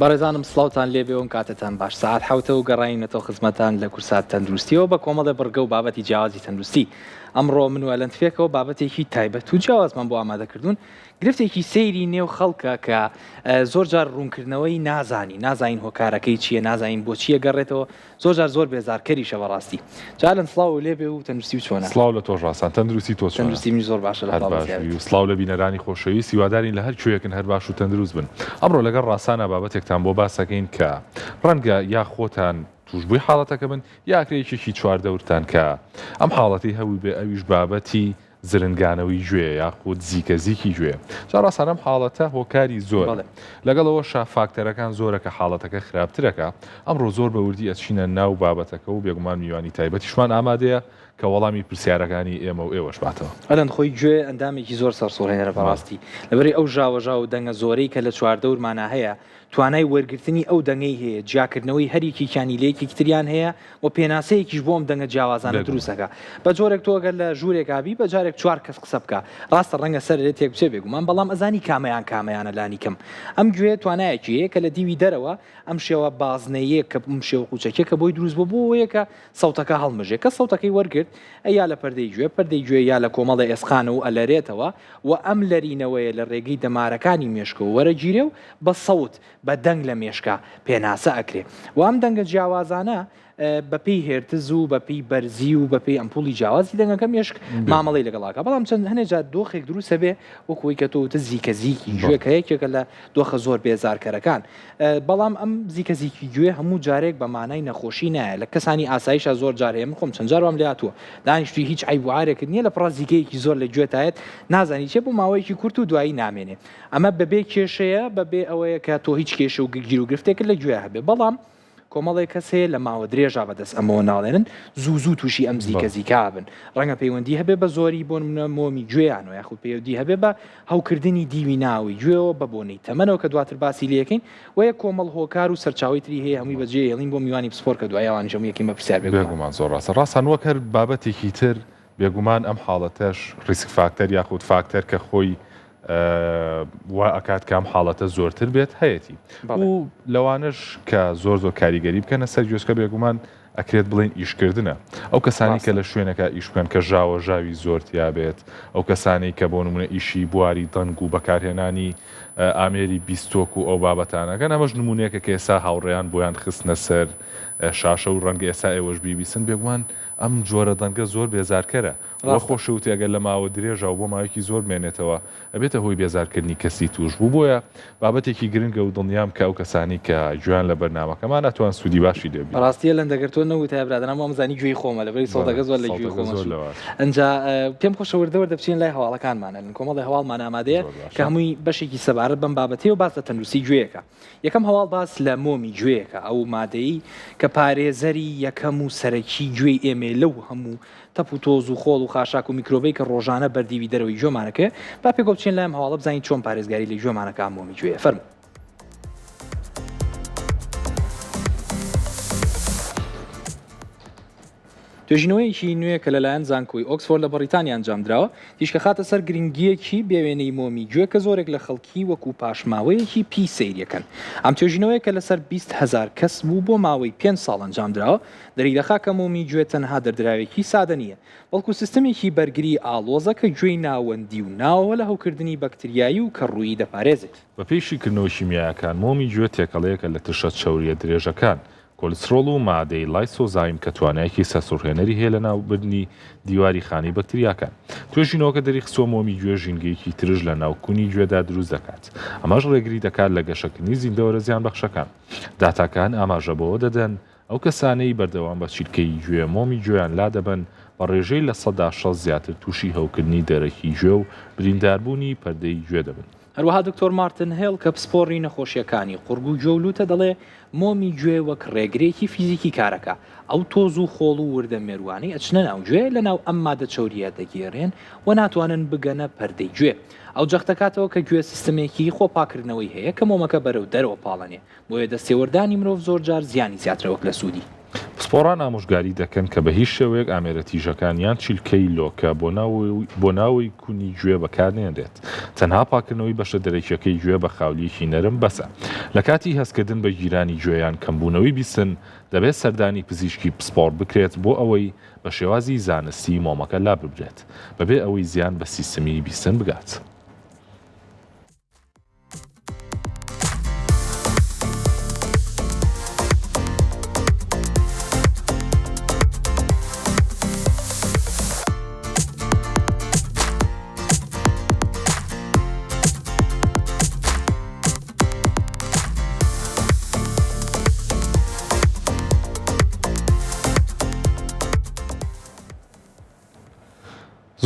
بەڕێزانم سڵاوتان لێبێەوەم کاتتان باش ساعت حوتە و گەڕینەوە خزمەتان لە کورسات تەندروستیەوە بە کۆمەڵە بڕگە و بابەتی جیاوازی تەندروستی. ئەمڕۆ من وەلەندفێکەوە بابەتێکی تایبەت و جیاوازمان بۆ ئامادەکردوون گرفتێکی سەیری نێو خەڵکە کە زۆر جار ڕوونکردنەوەی نازانین هۆکارەکەی چییە، نازانین بۆ چیە گەڕێتەوە، زۆر جار زۆر بێزارکەریشە بەڕاستی. جالن سڵاو لێبێ و تەندروستی و چۆنە؟ سڵاو لە تۆ ڕاستان تەندروستی تۆ چۆنە؟ تەندروستی زۆر باشە و سڵاو لە بینەرانی خۆشەوی سیوادارین لە هەر کوێیەکن هەر باش و تەندروست بن. ئەمڕۆ لەگەڵ ڕاستانە بابەتێکتان بۆ باسەکەین کە ڕەنگە یا خۆتان توشبووی حاڵەتەکە بن یاکرێکێکی چواردەورتان کە ئەم حاڵەتی هەووی بێ ئەویش بابەتی زرنگانەوەی گوێ یاخود زیکەزیکی گوێ. جا ڕاستانەم حاڵەتە هۆکاری زۆر لەگەڵەوە فاکتەرەکان زۆرە کە حاڵەتەکە خراپترەکە. ئەمڕۆ زۆر بە وردی ئەچینە ناو بابەتەکە و بێگومان میوانی تایبەتیشمان ئامادەیە کە وەڵامی پرسیارەکانی ئێمە و ئێوەش باتەوە. ئەلەن خۆی گوێ ئەندامێکی زۆر سەرسوڕهێنەرە بەڕاستی لەبەری ئەو ژاوەژا و دەنگە زۆرەی کە لە چواردەورمانە هەیە توانای وەرگرتنی ئەو دەنگەی هەیە جیاکردنەوەی هەریکی کیانیلەیەکی تریان هەیە و پێناسەیەکیش بۆم دەنگە جیاوازانە دروستەکە بە جۆرێک تۆگەر لە ژوورێکابی بە جارێک چوار کەس قسە بکە ڕاستە ڕەنگە سەر لێ تێک بچێ بێگومان بەڵام ئەزانی کامەیانە لانی کەم ئەم گوێ توانایەکی هەیە کە لە دیوی دەرەوە ئەم شێوە بازنەیە کە شێوە قوچەکە کە بۆی دروست بۆیە کە سەوتەکە هەڵمژێ کە سەوتەکەی وەرگرت ئەیا لە پەردەی گوێ یا لە کۆمەڵی ئێسخانە و ئەلەرێتەوە و ئەم لەرینەوەیە لە ڕێگەی دەمارەکانی مێشکە و وەرەگیرێ و بە سەوت بە دەنگ لە مێشکە پێناسە ئەکرێ و ئەم دەنگە جیاوازانە بەپی هێرتز و بەپی بەرزی و بەپی ئەمپولی جیاوازی دەنگەکە مێشک مامەڵی لەگەڵاکە بەڵام چەند هەنێجا دۆخێک دروستە بێ وەکوی کە تۆتە زیکەزیکی گوێکە یەکێکە لە دۆخە زۆر بێزارکەرەکان بەڵام ئەم زیکەزیکی گوێ هەموو جارێک بە مانای نەخۆشی نایە لە کەسانی ئاسایشە زۆر جارەیە من خۆم چەند جارام لاتووە دانیشتوی هیچ عیبوارێکرد نییە لە پرازیگەیەکی زۆر لە گوێتایەت نازانی چێ بۆ ماوەیەکی کورت و دوایی نامێنێ ئەمە بەبێ کێشەیە بەبێ ئەوەیە کە تۆ هیچ کێشە و گیر و گرفتێک لە گوێ هەبێ بەڵام کۆمەڵی کەسێ لە ماوە درێژا بەدەست ئەمەوە ناڵێنن زوو تووشی ئەم زیکەزیکا بن ڕەنگە پەیوەندی هەبێ بە زۆری بۆ منە مۆمی گوێیان و یاخود پەیوەندی هەبێ بە هەوکردنی دیوی ناوی گوێەوە بە بۆنەی تەمەنەوە کە دواتر باسی لەکەین وەیە کۆمەڵ هۆکار و سەرچاوی تری هەیە هەمووی بەجێ هێڵین بۆ میوانی پسپۆر کە دوایەوان ژەم یەکی مەپرسیار بێگومان زۆر ڕاستە ڕاستان وەک هەر بابەتێکی تر بێگومان ئەم حاڵەتەش ریسک فاکتەر یاخود فاکتەر کە خۆی وا ئەکات کام حاڵەتە زۆرتر بێت هەیەی و لەوانش کە زۆر کاریگەری بکەنە سەر گوێسکە بێگومان ئەکرێت بڵێن ئیشکردنە ئەو کەسانی کە لە شوێنەکە ئیش بکەن کە ژاوە ژاوی زۆرتیا بێت ئەو کەسانی کە بۆ نمونە ئیشی بواری دەنگ و بەکارهێنانی ئامێری بیستۆک و ئەو بابەتانەکەن ئەمەش نمونونەیەکە کە ئێستا هاوڕێیان بۆیان خستنە سەر شاشە و ڕەنگە ئێستا ئێوەش بیبیسن بێگومان ئەم جۆرە دەنگە زۆر بێزارکەرە وە خۆشەوت ئەگەر لە ماوە درێژە و بۆ ماوەیەکی زۆر مێنێتەوە ئەبێتە هۆی بێزارکردنی کەسی توش بوو بۆیە بابەتێکی گرنگە و دڵنیام کە ئەو کەسانی کە گوێیان لە بەرنامەکەمان ناتوان سوودی باشی لێبی ڕاستیە لەندەگەر تۆ نەوت تا برادران ئەمزانی گوێی خۆمە لەبەری سەڵدەگە زۆر لە گوێی خۆمە ئەنجا پێم خۆشەوردەوە دەبچین لای هەواڵەکانمانە لەن کۆمەڵی هەواڵمان ئامادەیە کە هەمووی بەشێکی سەبارەت بەم بابەتەوە باس لە تەندروستی گوێیەکە یەکەم هەواڵ باس لە مۆمی گوێیەکە ئەو مادەی کە پارێزەری یەکەم و سەرەکی گوێی ئێمێ لەو هەموو تەپ و تۆز و خۆڵ و خاشاک و میکرۆبەی کە ڕۆژانە بەردیوی دەرەوەی گوێمانەکە با پێ گۆچین لایم هەواڵە بزانین چۆن پارێزگاری لە گوێمانەکە مۆمی گوێ فەرموو. توێژینەوەیەکی نوێ کە لەلایەن زانکۆی ئۆکسفۆرد لە بەریتانیا ئەنجامدراوە دیشکە خاتە سەر گرنگیەکی بێوێنەی مۆمی گوێ کە زۆرێک لە خەڵکی وەکو پاشماوەیەکی پی سەیریەکەن ئەم توێژینەوەی کە لەسەر 20,000 کەس بوو بۆ ماوەی 5 ساڵ ئەنجامدراوە دەریدەخا کە مۆمی گوێ تەنها دەردراوێکی سادە نییە بەڵکو سیستەمێکی بەرگری ئاڵۆزە کە گوێی ناوەندی و ناوە لە هەوکردنی بەکتریایی و کە ڕووی دەپارێزێت بە پێشی کردنەوە شیمیایەکان مۆمی گوێ تێکەڵەیەکە لە تشە چەوریە درێژەکان کۆلسترۆل و مادەی لایسۆزایم کە توانایەکی سەسوڕهێنەری هەیە لە ناوبردنی دیواری خانی بەکتریاکان توێژینەوەکە دەریخسۆ مۆمی گوێ ژینگەیەکی ترش لە ناوکوونی گوێدا دروست دەکات ئەمەش ڕێگری دەکات لە گەشەکردنی زیندەوەرە زیان بەخشەکان داتاکان ئاماژە بەوە دەدەن ئەو کەسانەی بەردەوام بە چیرکەی گوێ مۆمی گوێیان لا دەبن بە ڕێژەی لە 100 زیاتر تووشی هەوکردنی دەرەکی گوێ و برینداربوونی پەردەی گوێ دەبن. هەروەها دکتۆر مارتن هێڵ کە پسپۆڕی نەخۆشیەکانی قورگ و گوێولوتە دەڵێ مۆمی گوێ وەک ڕێگرێکی فیزیکی کارەکە ئەو تۆز و خۆڵ و وردە مێروانی ئەچنە ناو گوێ لە ناو ئەم مادە چەوریە دەگێڕێن و ناتوانن بگەنە پەردەی گوێ ئەو جەختەکاتەوە کە گوێ سیستمێکی خۆپاکردنەوەی هەیە کە مۆمەکە بەرەو دەرەوە پاڵەنێ بۆیە دەستێوەردانی مرۆڤ زۆر جار زیانی زیاترەوەک لە سوودی پسپۆڕان ئامۆژگاری دەکەن کە بە هیچ شێوەیەک ئامێرەتیژەکانیان چیلکەی لۆکە بۆ ناوی کونی گوێ بەکارنێنرێت. تەنها پاکردنەوەی بەشە دەرەکیەکەی گوێ بە خاولیەکی نەرم بەسە. لە کاتی هەستکردن بە گیرانی گوێیان کەمبوونەوەی بیستن دەبێت سەردانی پزیشکی پسپۆڕ بکرێت بۆ ئەوەی بە شێوازی زانستی مۆمەکە لا ببرێت بەبێ ئەوەی زیان بە سیستەمی بیستن بگات.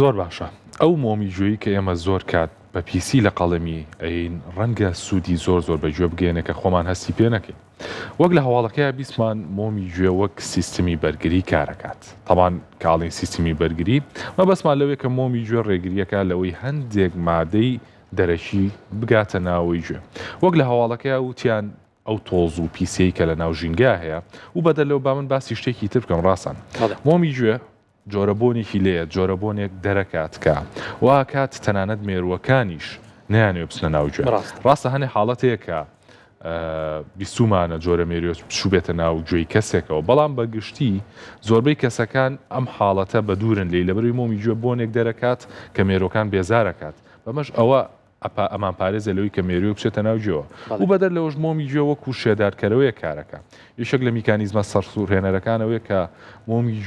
زۆر باشە. ئەو مۆمی گوێی کە ئێمە زۆر کات بە پیسی لە قەڵەمی ئەین ڕەنگە سوودی زۆر بەگوێ بگەێنێ کە خۆمان هەستی پێ نەکەین. وەک لە هەواڵەکەی بیسمان مۆمی گوێ وەک سیستمی بەرگری کارەکات. تەمان کاڵین سیستمی بەرگری مە بەسمان لەوێ کە مۆمی گوێ ڕێگریەکە لەوەی هەندێک مادەی دەرەکی بگاتە ناوەی گوێ. وەک لە هەواڵەکەی وتیان ئەو تۆز و پیسەی کە لە ناو ژینگا هەیە و بەدە لەو با من باسی شتێکی تر بکەم ڕاستن. مۆمی گوێ جۆرەبۆنێکی لێت جۆرەبۆنێک دەرەکات کە وا کات تەنانەت مێرووەکانیش نیانوێ بچنە ناوگوێ. ڕاستە هەنێ حاڵەتەیە کە بیستمانە جۆرە مێریۆ چوبێتە ناو گوێی کەسێکەوە بەڵام بەگشتی زۆربەی کەسەکان ئەم حاڵەتە بە دوورن لێ لەبەروی مۆمی گوێ بۆنێک دەرەکات کە مێرۆکان بێزارەکات بەمەش ئەوە ئەمان پارێزە لەوەی کە مێریۆ بچێتە ناو گوێەوە و بەدەر لەوەش مۆمی گوێ وەکو شێدارکەرەوەیە کارەکە. یەکێک لە میکانیزمە سەرسوورهێنەرەکانەوەی کە مۆمی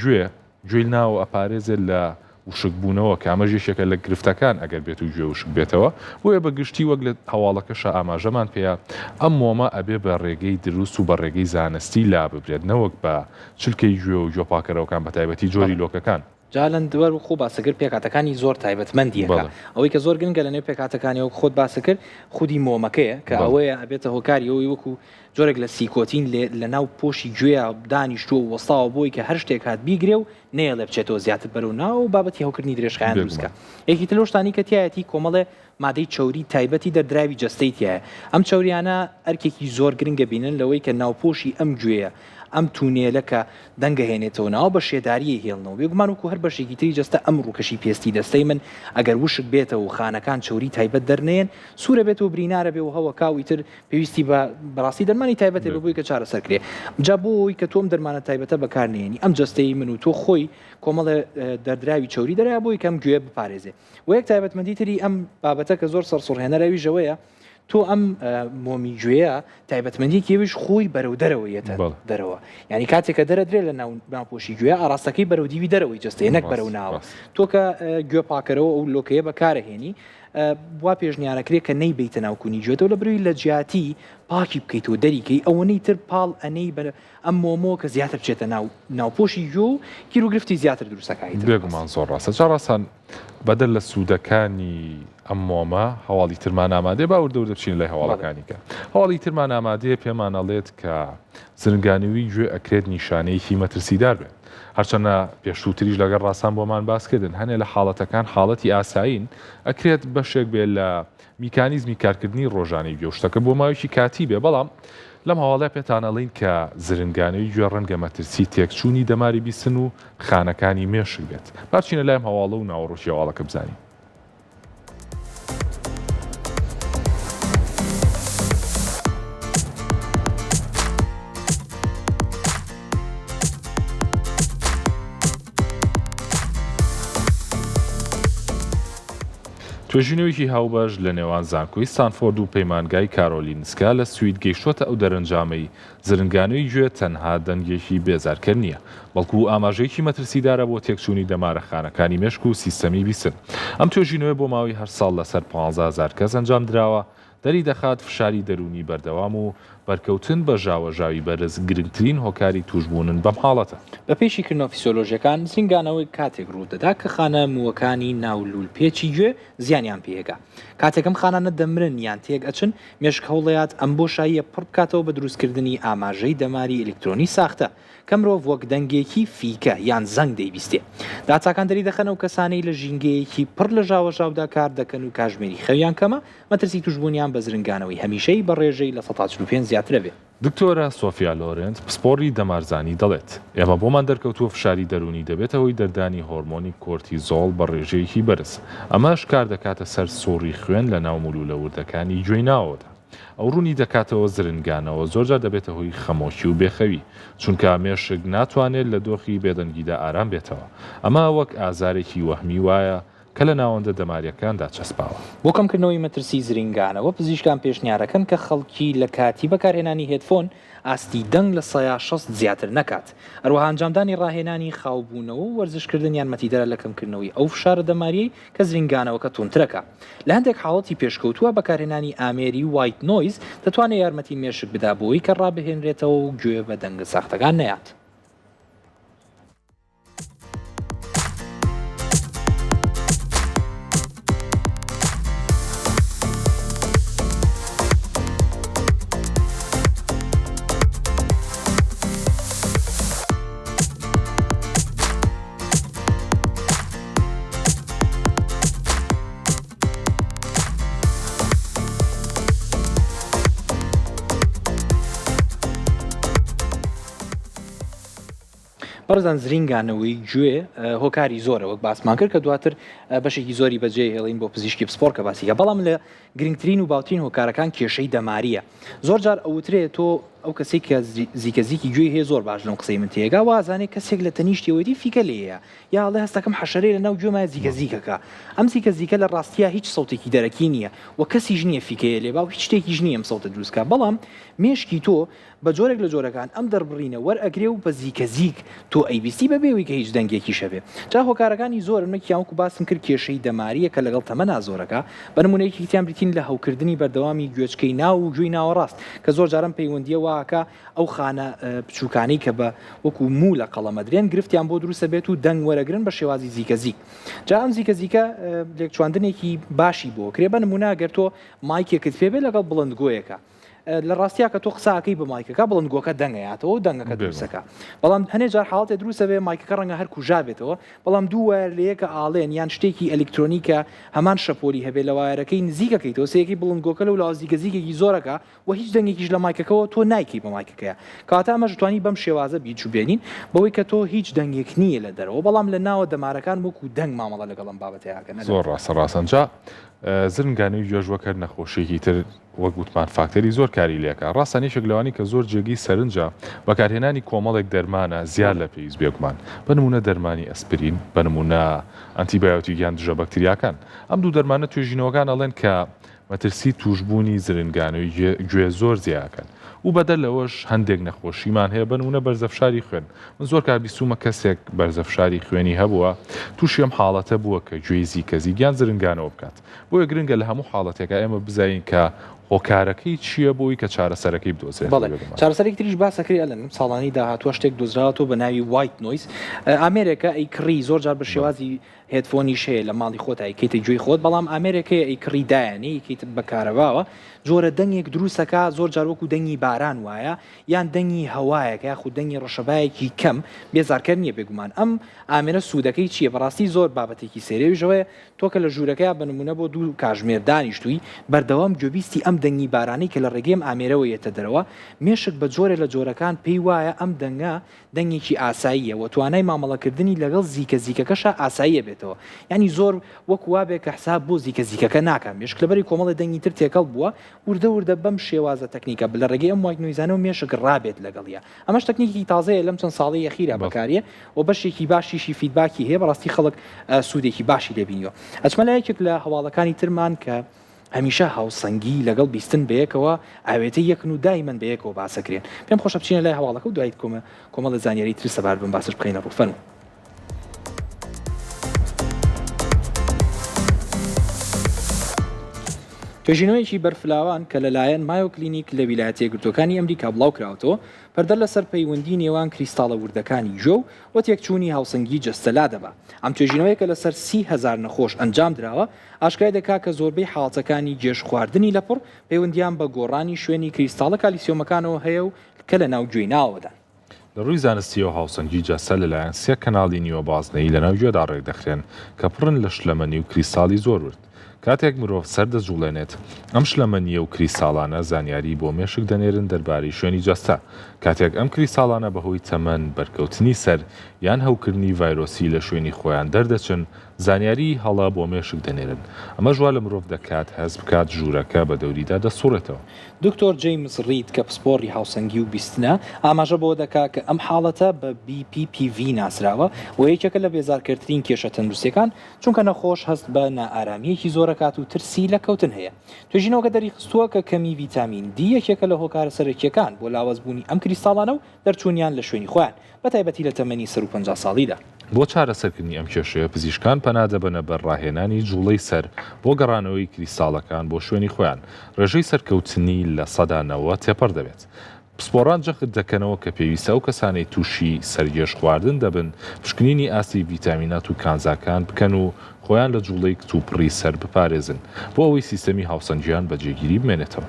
گوێی ناو ئەپارێزێت لە وشکبوونەوە کە ئەمە ژێشێکە لە گرفتەکان ئەگەر بێت و گوێ وشک بێتەوە بۆیە بە گشتی وەک لە هەواڵەکەشە ئاماژەمان پێەیە ئەم مۆمە ئەبێ بە ڕێگەی دروست و بە ڕێگەی زانستی لا ببرێت نەوەک بە چلکەی گوێ و گوێپاکەرەوەکان بە تایبەتی جۆری لۆکەکان. جالن دووەر و خۆ باسەکرد پێکاتەکانی زۆر تایبەتمەندیەکە ئەوەی کە زۆر گرنگە لە نێو پێکاتەکانیەوە خۆت باسەکرد خودی مۆمەکەیە کە ئەوەیە ئەبێتە هۆکاری ئەوی وەکو جۆرێک لە سیکۆتین لە ناو پۆشی گوێ دانیشتووە وەستاوە بۆی کە هەر شتێک هات بیگرێ و نێڵێ بچێتەوە زیاتر بەرەو ناو و بابەتی هەوکردنی درێژخایان دروستکە. یەکی تر لەو شتانی کە تایەتی کۆمەڵێ مادەی چەوری تایبەتی دەردراوی جەستەی تایە. ئەم چەوریانە ئەرکێکی زۆر گرنگە بینن لەوەی کە ناوپۆشی ئەم گوێیە ئەم تونێلە کە دەنگە هێنێتەوە ناو بە شێداریە هێڵنەوە بێگومان وکو هەر بەشێکی تری جەستە ئەم ڕووکەشی پێستی دەستەی من ئەگەر وشک بێتەوە و خانەکان چەوری تایبەت دەرنێن سوورە بێت و برینارە بێ و هەوە کاوی تر پێویستی بە بەڕاستی دەرمانی تایبەتێ ببووی کە چارەسەرکرێ جا بۆی کە تۆم دەرمانە تایبەتە بەکارنێنی ئەم جەستەی من و تۆ خۆی کۆمەڵە دەردراوی چەوری دەریا بۆی کەم گوێ بپارێزێ و یەک تایبەتمەندی تری ئەم بابەتە کە زۆر سەرسوڕهێنەراوی ژەوەیە تۆ ئەم مۆمی گوێیە تایبەتمەندی کێویش خۆی بەرەو دەرەوەیەتە دەرەوە ینی کاتێکە دەرەدرێ لە ناوپۆشی گوێ ئاراستەکەی بەرەو دیوی دەرەوەی جستەیە نەک بەرەو ناوە تۆ کە گوێ پاکەرەوە ئەو لۆکەیە بەکارەهێنی وا پێشنیارەکرێت کە نەیبیتە ناوکونی گوێتەوە لە بروی لە جیاتی پاکی بکەیتەوە دەریکەی ئەوەنەی تر پاڵ ئەنەی بەر ئەم مۆمۆ کە زیاتر بچێتە ناوپۆشی گوێ و گیرروگرفتی زیاتر دروستەکەیت. بێگومان زۆر ڕاستە چاڕاستان بەدەل لە سوودەکانی ئەم مۆمە هەواڵی ترمان ئامادێ باوردەور دەبچین لای هەواڵەکانی کە هەواڵی ترمان ئامادەیە پێمانەڵێت کە زرنگانیوی گوێ ئەکرێت نیشانەیەکی مەترسیدار بێت هەرچەنە پێشووتریش لەگەڵ ڕاستان بۆمان باسکردن هەنێ لە حاڵەتەکان حاڵەتی ئاسایین ئەکرێت بەشێک بێت لە میکانیزمی کارکردنی ڕۆژانەی گوێ شتەکە بۆ ماوەیەکی کاتی بێ بەڵام لەم هەواڵە پێتانەڵین کە زرنگانەوەی گوێ ڕەنگە مەترسی تێکچوونی دەماری بیستن و خانەکانی مێشک بێت باچینە لایم هەواڵە و ناوەڕۆژی هەواڵەکە بزانین. توێژینەوەیکی هاوبەش لە نێوان زانکۆی ستانفۆرد و پەیمانگای کارۆلینسکا لە سوید گەیشتوتە ئەو دەرەنجامەی زرنگانەوەی گوێ تەنها دەنگێکی بێزارکرد نییە بەڵکو ئاماژەیەکی مەترسیدارە بۆ تێکچوونی دەمارەخانەکانی مێشک و سیستەمی بیستن. ئەم توێژینەوەی بۆ ماوەی هەر ساڵ لەسەر 15,000 کەس ئەنجام درراوە دەری دەخات فشاری دەرونی بەردەوام و بەرکەوتن بە ژاوەژاوی بەرز گرنگترین هۆکاری توشبوونن بەم حاڵەتە. بە پێشیکردنەوە فیسیۆلۆژیەکان زرنگانەوەی کاتێک ڕوودەدا کە خانە مووەکانی ناولول پێچی گوێ زیانیان پێێگا کاتێکم خانانە دەمرن یان تێک ئەچن مێشک هەوڵەیات ئەم بۆشاییە پڕ بکاتەوە بە دروستکردنی ئاماژەی دەماری ئەلکترۆنی ساختە کە مرۆڤ وەک دەنگێکی فیکە یان زەنگ دەیبیستێ. داچاکان دەری دەخەنە و کەسانەی لە ژینگەیەکی پڕ لە ژاوەژاودا کار دەکەن و کاژمێری خەویان کەمە مەترسی توشبوونیان بە زرنگانەوەی هەمیشەی بە ڕێژەی لە 145 زیاترە بێ. دکتۆرە سۆفیا لۆرنت پسپۆری دەمارزانی دەڵێت ئێمە بۆمان دەرکەوتووە فشاری دەرونی دەبێتەوەی دەردانی هۆرمۆنی کۆرتیزۆڵ بە ڕێژەیەکی بەرز ئەمەش کار دەکاتە سەر سۆڕی خوێن لە ناو مولولە وردەکانی گوێی ناوەدا. ئەو ڕوونی دەکاتەوە زرنگانەوە زۆرجار دەبێتە هۆی خەمۆکی و بێخەوی چونکە مێشک ناتوانێت لە دۆخی بێدەنگیدا ئارام بێتەوە. ئەمە وەک ئازارێکی وەهمی وایە کە لە ناوەندە دەماریەکاندا چەسپاوە. بۆ کەمکردنەوەی مەترسی زرنگانەوە پزیشکان پێشنیارەکەن کە خەڵکی لە کاتی بەکارهێنانی هێدفۆن ئاستی دەنگ لە 160 زیاتر نەکات. هەروەها ئەنجامدانی ڕاهێنانی خاوبوونەوە و وەرزشکردنیان مەتیدەرە لە کەمکردنەوەی ئەو فشارە دەماریەی کە زرنگانەوەکە تونترەکە. لە هەندێک حاڵەتی پێشکەوتووە بەکارهێنانی ئامێری وایت نۆیز دەتوانێت یارمەتی مێشک بدا بۆی کە ڕابهێنرێتەوە و گوێ بە دەنگە ساختەکان نەیات. بەڕزان زرینگانەوەی گوێ هۆکاری زۆرە وەک باسمان کرد کە دواتر بەشێکی زۆری بەجێ هێڵین بۆ پزیشکی پسپۆر کە باسیکە بەڵام لە گرنگترین و باوترین هۆکارەکان کێشەی دەماریە. زۆرجار ئەوترێت تۆ ئەو کەسێک کە زیکەزیکی گوێ هەیە زۆر باش لەم قسەی من تێگا وازانێت کەسێک لە تەنیشتیەوەی فیکە لێیە یا ئەڵێ هەستەکەم حەشەرەی لە ناو گوێمە زیکەزیکەکە ئەم زیکەزیکە لە ڕاستیە هیچ سەوتێکی دەرەکی نییە و کەسیش نییە فیکەیە لێ باو هیچ شتێکیش نییە ئەم سەوتە دروستکە بەڵام مێشکی تۆ بە جۆرێک لە جۆرەکان ئەم دەربڕینە وەرئەگرێ و بە زیکەزیک تۆ ئەیبیستی بەبێەوەی کە هیچ دەنگێکی شەبێ. جا هۆکارەکانی زۆر نەکییاوەکو باسم کرد کێشەی دەماریە کە لەگەڵ تەمەنا زۆرەکە بە نمونەیەکی کتیان بریتین لە هەوکردنی بەردەوامی گوێچکەی ناو و گوێی ناوەڕاست کە زۆر جاران پەیوەندیە واکە ئەو خانە بچووکانی کە بە وەکو مو لە قەڵەمەدرێن گرفتیان بۆ دروستە بێت و دەنگ وەرەگرن بە شێوازی زیکەزیک. جا ئەم زیکەزیکە لێکچواندنێکی باشی بۆ کرێ بە نمونە ئەگەر تۆ مایکێکت پێ بێ لەگەڵ بڵندگۆیەکە لە ڕاستیا کە تۆ قساکەی بە مایکەکە بڵندگۆکە دەنگەیاتەوە و دەنگەکە دروستەکە بەڵام هەنێ جار حاڵەتێ دروستە بێ مایکەکە ڕەنگە هەر کوژا بێتەوە بەڵام دوو وایەر لە یەکە ئاڵێن یان شتێکی ئەلکترۆنیکە هەمان شەپۆلی هەبێ لە وایەرەکەی نزیکەکەیتەوە سەیەکی بڵندگۆکە لەو لاوە زیکەزیکێکی زۆرەکە و هیچ دەنگێکیش لە مایکەکەەوە تۆ نایکی بە مایکەکەیە کاتە ئەمە توانی بەم شێوازە بیچوو بێنین بەوەی کە تۆ هیچ دەنگێک نییە لە دەرەوە بەڵام لە ناوە دەمارەکان وەکو دەنگ مامەڵە لەگەڵم بابەتەیەکەن زۆر ڕاستەنجا زرنگانەی گوێژوەکە نەخۆشیێکی تر وەک گوتمان فاکتەری زۆر کاری لێکە ڕاستانیشێک لەوانی کە زۆر جێگی سەرنجە بەکارهێنانی کۆمەڵێک دەرمانە زیاد لە پێویست بێگومان بە نمونە دەرمانی ئەسپرین بە نمونە ئەنتیبایۆتیکیان دژە بەکتریاکان ئەم دوو دەرمانە توێژینەوەکان ئەڵێن کە مەترسی توشبوونی زرنگانەوەی گوێ زۆر زیاکەن و بەدەر لەوەش هەندێک نەخۆشیمان هەیە بە نمونە بەرزەفشاری خوێن من زۆر کار بیستومە کەسێک بەرزەفشاری خوێنی هەبووە تووشی ئەم حاڵەتە بووە کە گوێی زیکەزیگیان زرنگانەوە بکات بۆیە گرنگە لە هەموو حاڵەتێکە ئێمە بزانین کە هۆکارەکەی چییە بۆی کە چارەسەرەکەی بدۆزێت. چارەسەرێک تریش باسەکری ئەلەن ساڵانی داهاتوە شتێک دۆزراوەوە بە ناوی وایت نۆیز ئامێرێکە ئەی کڕی زۆر جار بە شێوازی هێدفۆنی شەیە لە ماڵی خۆت ئەیکەیتە گوێی خۆت بەڵام ئامێرێکەیە ئەی کڕی دایانی یکیت بەکارەوەوە جۆرە دەنگێک دروستەکە زۆر جار وەکو دەنگی باران وایە یان دەنگی هەوایەکە یاخود دەنگی ڕەشەبایەکی کەم بێزارکەر نییە بێگومان ئەم ئامێرە سوودەکەی چییە بەڕاستی زۆر بابەتێکی سێرەویژەوەی تۆکە لە ژوورەکەی بە نمونە بۆ دوو کاژمێر دانیشتووی بەردەوام گوێبیستی ئەم دەنگی بارانی کە لە ڕێگەم ئامێرەوە یێتە دەرەوە مێشک بە جۆرە لە جۆرەکان پێی وایە ئەم دەنگە دەنگێکی ئاساییە و توانای مامەڵەکردنی لەگەڵ زیکەزیکەکەشە ئاساییە بێتەوە ینی زۆر وەک وابێ کە حساب بۆ زیکەزیکەکە ناکەم مێشک لەبەری کۆمەڵی دەنگی تر تێکەڵ بووە وردە بەم شێوازە تەکنیکە لە ڕێگەی ئەم وایت نویزانە و مێشک ڕابێت لەگەڵیە ئەمەش تەکنیکی تازەیە لەم چەند ساڵی یەخیرا بەکاریە و بەشێکی باشیشی فیدباکی هەیە بەڕاستی خەڵک سوودێکی باشی لێبینیەوە ئەچمە لایەکێک لە هەواڵەکانی ترمان کە هەمیشە هاوسەنگی لەگەڵ بیستن بەیەکەوە ئاوێتە یەکن و دایمەن بەیەکەوە باسەکرێن پێم خۆشە بچینە لای هەواڵەکە و دوایت کۆمەڵە زانیاری تر سەبار بن باسش بخەینە ڕوفەن توێژینەوەیەکی بەرفلاوان کە لەلایەن مایۆ کلینیک لە ویلایەتە یەکگرتووەکانی ئەمریکا بڵاو کراوەوە پەردە لەسەر پەیوەندی نێوان کریستاڵە وردەکانی ژۆ و تێکچوونی هاوسەنگی جەستەلا دەبا ئەم توێژینەوەی کە لەسەر 30,000 نەخۆش ئەنجام درراوە ئاشکای دەکا کە زۆربەی حاڵەتەکانی گێژ خواردنی لەپڕ پەیوەندیان بە گۆڕانی شوێنی کریستاڵە کالیسیۆمەکانەوە هەیە و کە لە ناو گوێی ناوەدان لە ڕووی زانستیەوە هاوسەنگی جەستە لەلایەن سێ کەناڵی نیوە بازنەی لە ناو گوێدا ڕێک دەخرێن کە پڕن لە شلەمەنی و کریستاڵی زۆر ورد کاتێک مرۆڤ سەردەجوڵێنێت ئەم شلەمەنیە و کریساڵانە زانیاری بۆ مێشک دەنێرن دەربارەی شوێنی جەستە. کاتێک ئەم کریساڵانە بەهۆی تەمەن بەرکەوتنی سەر یان هەوکردنی ڤایرۆسی لە شوێنی خۆیان دەردەچن زانیاری هەڵا بۆ مێشک دەنێرن. ئەمە ژوا لە مرۆڤ دەکات هەست بکات ژوورەکە بە دەوریدا دەسوڕێتەوە. دکتۆر جیمز ڕید کە پسپۆڕی هاوسەنگی و بیستنە ئاماژە بۆ دەکات کە ئەم حاڵەتە بە BPPV ناسراوە و یەکێکە لە بێزارکردترین کێشە تەندروستیەکان چونکە نەخۆش هەست بە نائارامەیەکی زۆرەکات و ترسی لە کەوتن هەیە. توێژینەوەکە دەریخستووە کە کەمی ڤیتامین D یەکێکە لە هۆکارە سەرەکیەکان بۆ لاوەزبوونی ئەم کریستاڵانە و دەرچوونیان لە شوێنی خۆیان بە تایبەتی لە تەمەنی سەر و 50 ساڵیدا. بۆ چارەسەرکردنی ئەم کێشەیە پزیشکان پەنادەبەنە بەڕاهێنانی جوڵەی سەر بۆ گەڕانەوەی کریستاڵەکان بۆ شوێنی خۆیان. ڕێژەی سەرکەوتنی لە سەدانەوە تێپەر دەبێت. پسپۆڕان جەخت دەکەنەوە کە پێویستە و کەسانەی تووشی سەرگێش خواردن دەبن پشکنینی ئاستی ڤیتامینات و کانزاکان بکەن و خۆیان لە جوڵەی کتوپڕی سەر بپارێزن بۆ ئەوەی سیستەمی هاوسەنگیان بەجێگیری بمێنێتەوە.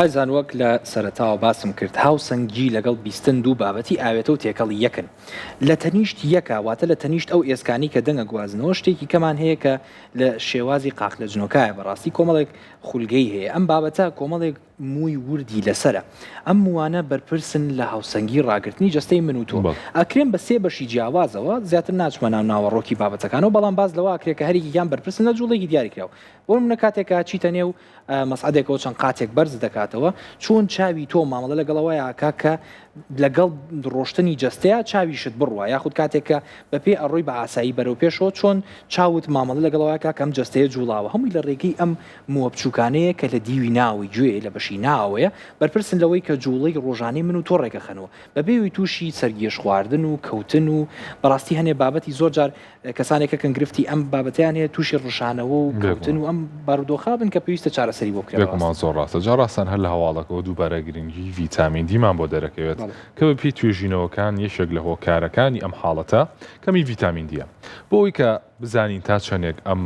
ئایزان وەک لە سەرەتاوە باسم کرد هاوسەنگی لەگەڵ بیستن دوو بابەتی ئاوێتە و تێکەڵی یەکن. لە تەنیشت یەکە واتە لە تەنیشت ئەو ئێسکانی کە دەنگە گوازنەوە شتێکی کەمان هەیە کە لە شێوازی قاق لە جنۆکایە بەڕاستی کۆمەڵێک خولگەی هەیە. ئەم بابەتە کۆمەڵێک مووی وردی لەسرە. ئەم مووانە بەرپرسن لە هاوسەنگی ڕاگررتنی جستەی من و تۆ ئەکرێن بە سێ بەشی جیاوازەوە زیاتر ناچمە ناو ناوەڕۆکی بابەتەکانەوە بەڵام باز لەوە ئەکرێت کە هەرێکیان بەرپرسن لە جوڵێکی دیاریکراوە. بۆ منە کاتێکە چیتە نێو مەسعدێکەوە چەند قاتێک بەرز دەکاتەوە چۆن چاوی تۆ مامەڵە لەگەڵەوەی ئاکا کە لەگەڵ ڕۆشتنی جستەیە چاویشت بڕوە یاخود کاتێکە بە پێ ئەڕۆی بە ئاسایی بەرەو پێشەوە چۆن چاوت مامەڵە لەگەڵەوەکە کەم جستەیە جوڵاوە هەمووی لە ڕێگەی ئەم مووە بچووکانەیە کە لە دیوی ناوی گوێ لە بەشی ناوەیە بەرپرسن لەوەی کە جوڵەی ڕۆژانەی من و تۆ ڕێگە خەنەوە بەبێوی تووشی سەرگێش خواردن و کەوتن و بەڕاستی هەنێ بابەتی زۆر جار کەسانێکە کەنگرفتی ئەم بابەتیان هەیە تووشی ڕۆژانەوە و کەوتن و ئەم بارودۆخا بن کە پێویستە چارەسەری بۆ بکرێتەوە. زۆر ڕاستە جاڕاستان هەر لە هەواڵەکەەوە دووبارە گرنگی ڤیتامین دیمان بۆ دەرەکەوێت کە بەپی توێژینەوەکان یەشێک لە هۆکارەکانی ئەم حاڵەتە کەمی ڤیتامین دیە بۆ ئەوی کە بزانین تا چەندێک ئەم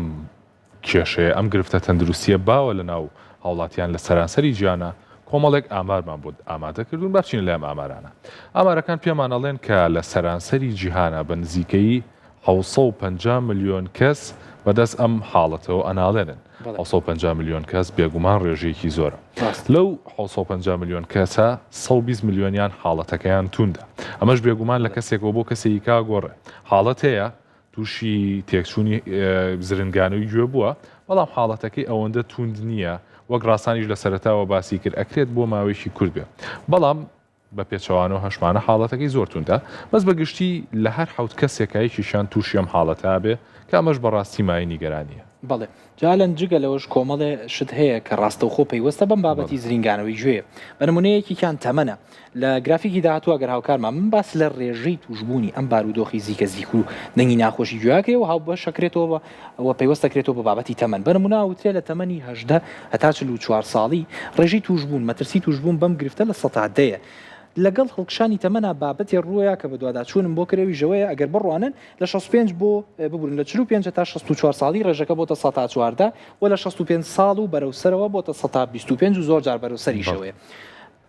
کێشەیە ئەم گرفتە تەندروستیە باوە لە ناو هاوڵاتیان لە سەرانسەری گیانە کۆمەڵێک ئامارمان بۆ ئامادە کردوون بچین لەم ئامارانە. ئامارەکان پێمان ئەڵێن کە لە سەرانسەری جیهانە بە نزیکەی 750 ملیۆن کەس بەدەست ئەم حاڵەتەوە ئەناڵێنن. 750 ملیۆن کەس بێگومان ڕێژەیەکی زۆرە. لەو 750 ملیۆن کەسە 120 ملیۆنیان حاڵەتەکەیان توندە. ئەمەش بێگومان لە کەسێکەوە بۆ کەسێکی کا گۆڕێ. حاڵەت هەیە تووشی تێکچوونی زرنگانەوەی گوێ بووە بەڵام حاڵەتەکەی ئەوەندە توند نییە وەک ڕاستانیش لە سەرەتاوە باسی کرد ئەکرێت بۆ ماوەیەکی کورت بێ. بەڵام بە پێچەوانەوە هەشمانە حاڵەتەکەی زۆر توندە بەس بەگشتی لە هەر حوت کەسێکایکیشان تووشیم حاڵەتە بێ کە ئەمەش بەڕاستی مای نیگەرانیە. بەڵێ جالەن جگە لەوەش کۆمەڵێ شت هەیە کە ڕاستەوخۆ پەیوەستە بەم بابەتی زرینگانەوەی گوێ بە نمونەیەکیان تەمەنە لە گرافیکی داهاتوە گەر هاوکارمان من باس لە ڕێژەی توشبوونی ئەم بارودۆخی زیکە زیک و دەنگی ناخۆشی گویاکرێەوە هاو بە شەکرێتەوە ئەوە پەیوەستەکرێتەوە بە بابەتی تەمەن بە نمونە وترێ لە تەمەنی 18 هەتا 44 ساڵی ڕێژەی توشبوون مەترسی توشبوون بەم گرفتە لە 100 لەگەڵ هەڵکشانی تەمەنا بابەتی ڕوویە کە بە دوواداچوونم بۆ کرێوی ژەوەیە ئەگەر بڕوانن لە 65 بۆ ببوورن لە 45 تا 64 ساڵی ڕێژەکە بۆتە 114 و لە 65 ساڵ و بەرەوسەرەوە بۆتە 125 و زۆر جار بەرەوسەری شەوەیە.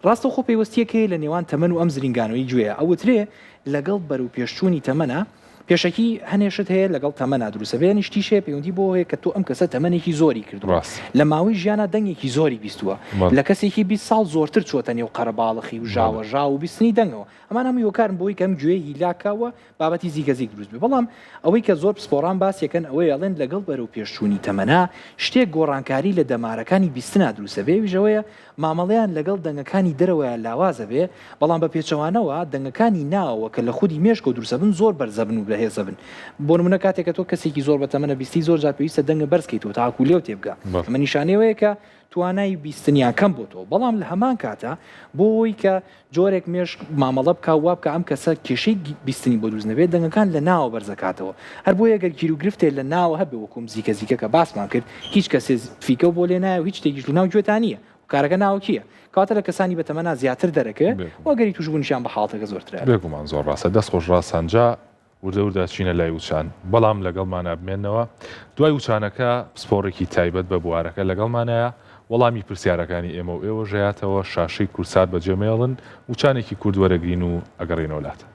ڕاستەوخۆ پەیوەستیەکەی لە نێوان تەمەن و ئەم زرینگانەوەی گوێیە ئەوترێ لەگەڵ بەرەو پێشچوونی تەمەنە پێشەکی هەنێشت هەیە لەگەڵ تەمەنا دروستە بێ نیشتیشێ پەیوەندی بۆ هەیە کە تۆ ئەم کەسە تەمەنێکی زۆری کردووە لە ماوەی ژیانە دەنگێکی زۆری بیستووە لە کەسێکی 20 ساڵ زۆرتر چۆتە نێو قەرەباڵخی و ژاوەژا و بیستنی دەنگەوە ئەمان هەمووی هۆکارن بۆی کەم گوێ هیلاکاوە بابەتی زیگەزیک دروست بێ. بەڵام ئەوەی کە زۆر پسپۆڕان باسیەکەن ئەوەی ئەڵێن لەگەڵ بەرەو پێشچوونی تەمەنا شتێک گۆڕانکاری لە دەمارەکانی بیستنا دروستە بێ ویژەوەیە مامەڵەیان لەگەڵ دەنگەکانی دەرەوەیە لاوازە بێ بەڵام بە پێچەوانەوە دەنگەکانی ناوە کە لە خودی مێشک و دروستە بن زۆر بەرزەبن و بەهێزە بن بۆ نمونە کاتێکە تۆ کەسێکی زۆر بەتەمەنە بیستی زۆر جار پێویستە دەنگە بەرزکەیتەوە تاکو لێو تێبگا ئەمە نیشانەیەوەیە کە توانای بیستنیان کەم بۆ تۆ بەڵام لە هەمان کاتە بۆی کە جۆرێک مێش مامەڵە بکە وا بکە ئەم کەسە کێشەی بیستنی بۆ دروست نەبێت دەنگەکان لە ناوە بەرزەکاتەوە هەر بۆ یەگەر گیر و گرفتێ لە ناوە هەبێ وەکوم زیکە کە باسمان کرد هیچ کەسێ فیکە بۆ لێ نایە و هیچ شتێکیش لە ناو گوێتانیە کارەکە ناو کیە کاتە لە کەسانی بەتەمەنا زیاتر دەرەکە وەگەری توش بوونیشان بە حاڵەتەکە زۆرترە بێگومان زۆر ڕاستە دەست خۆش ڕاستانجا وردە چینە لای وچان بەڵام لەگەڵمانە بمێنەوە دوای وچانەکە سپۆڕێکی تایبەت بە بوارەکە لەگەڵمانەیە وەڵامی پرسیارەکانی ئێمە و ئێوە ژەیاتەوە شاشەی کورسات بەجێمێڵن وچانێکی کورد وەرەگرین و ئەگەڕێنەوە لاتە.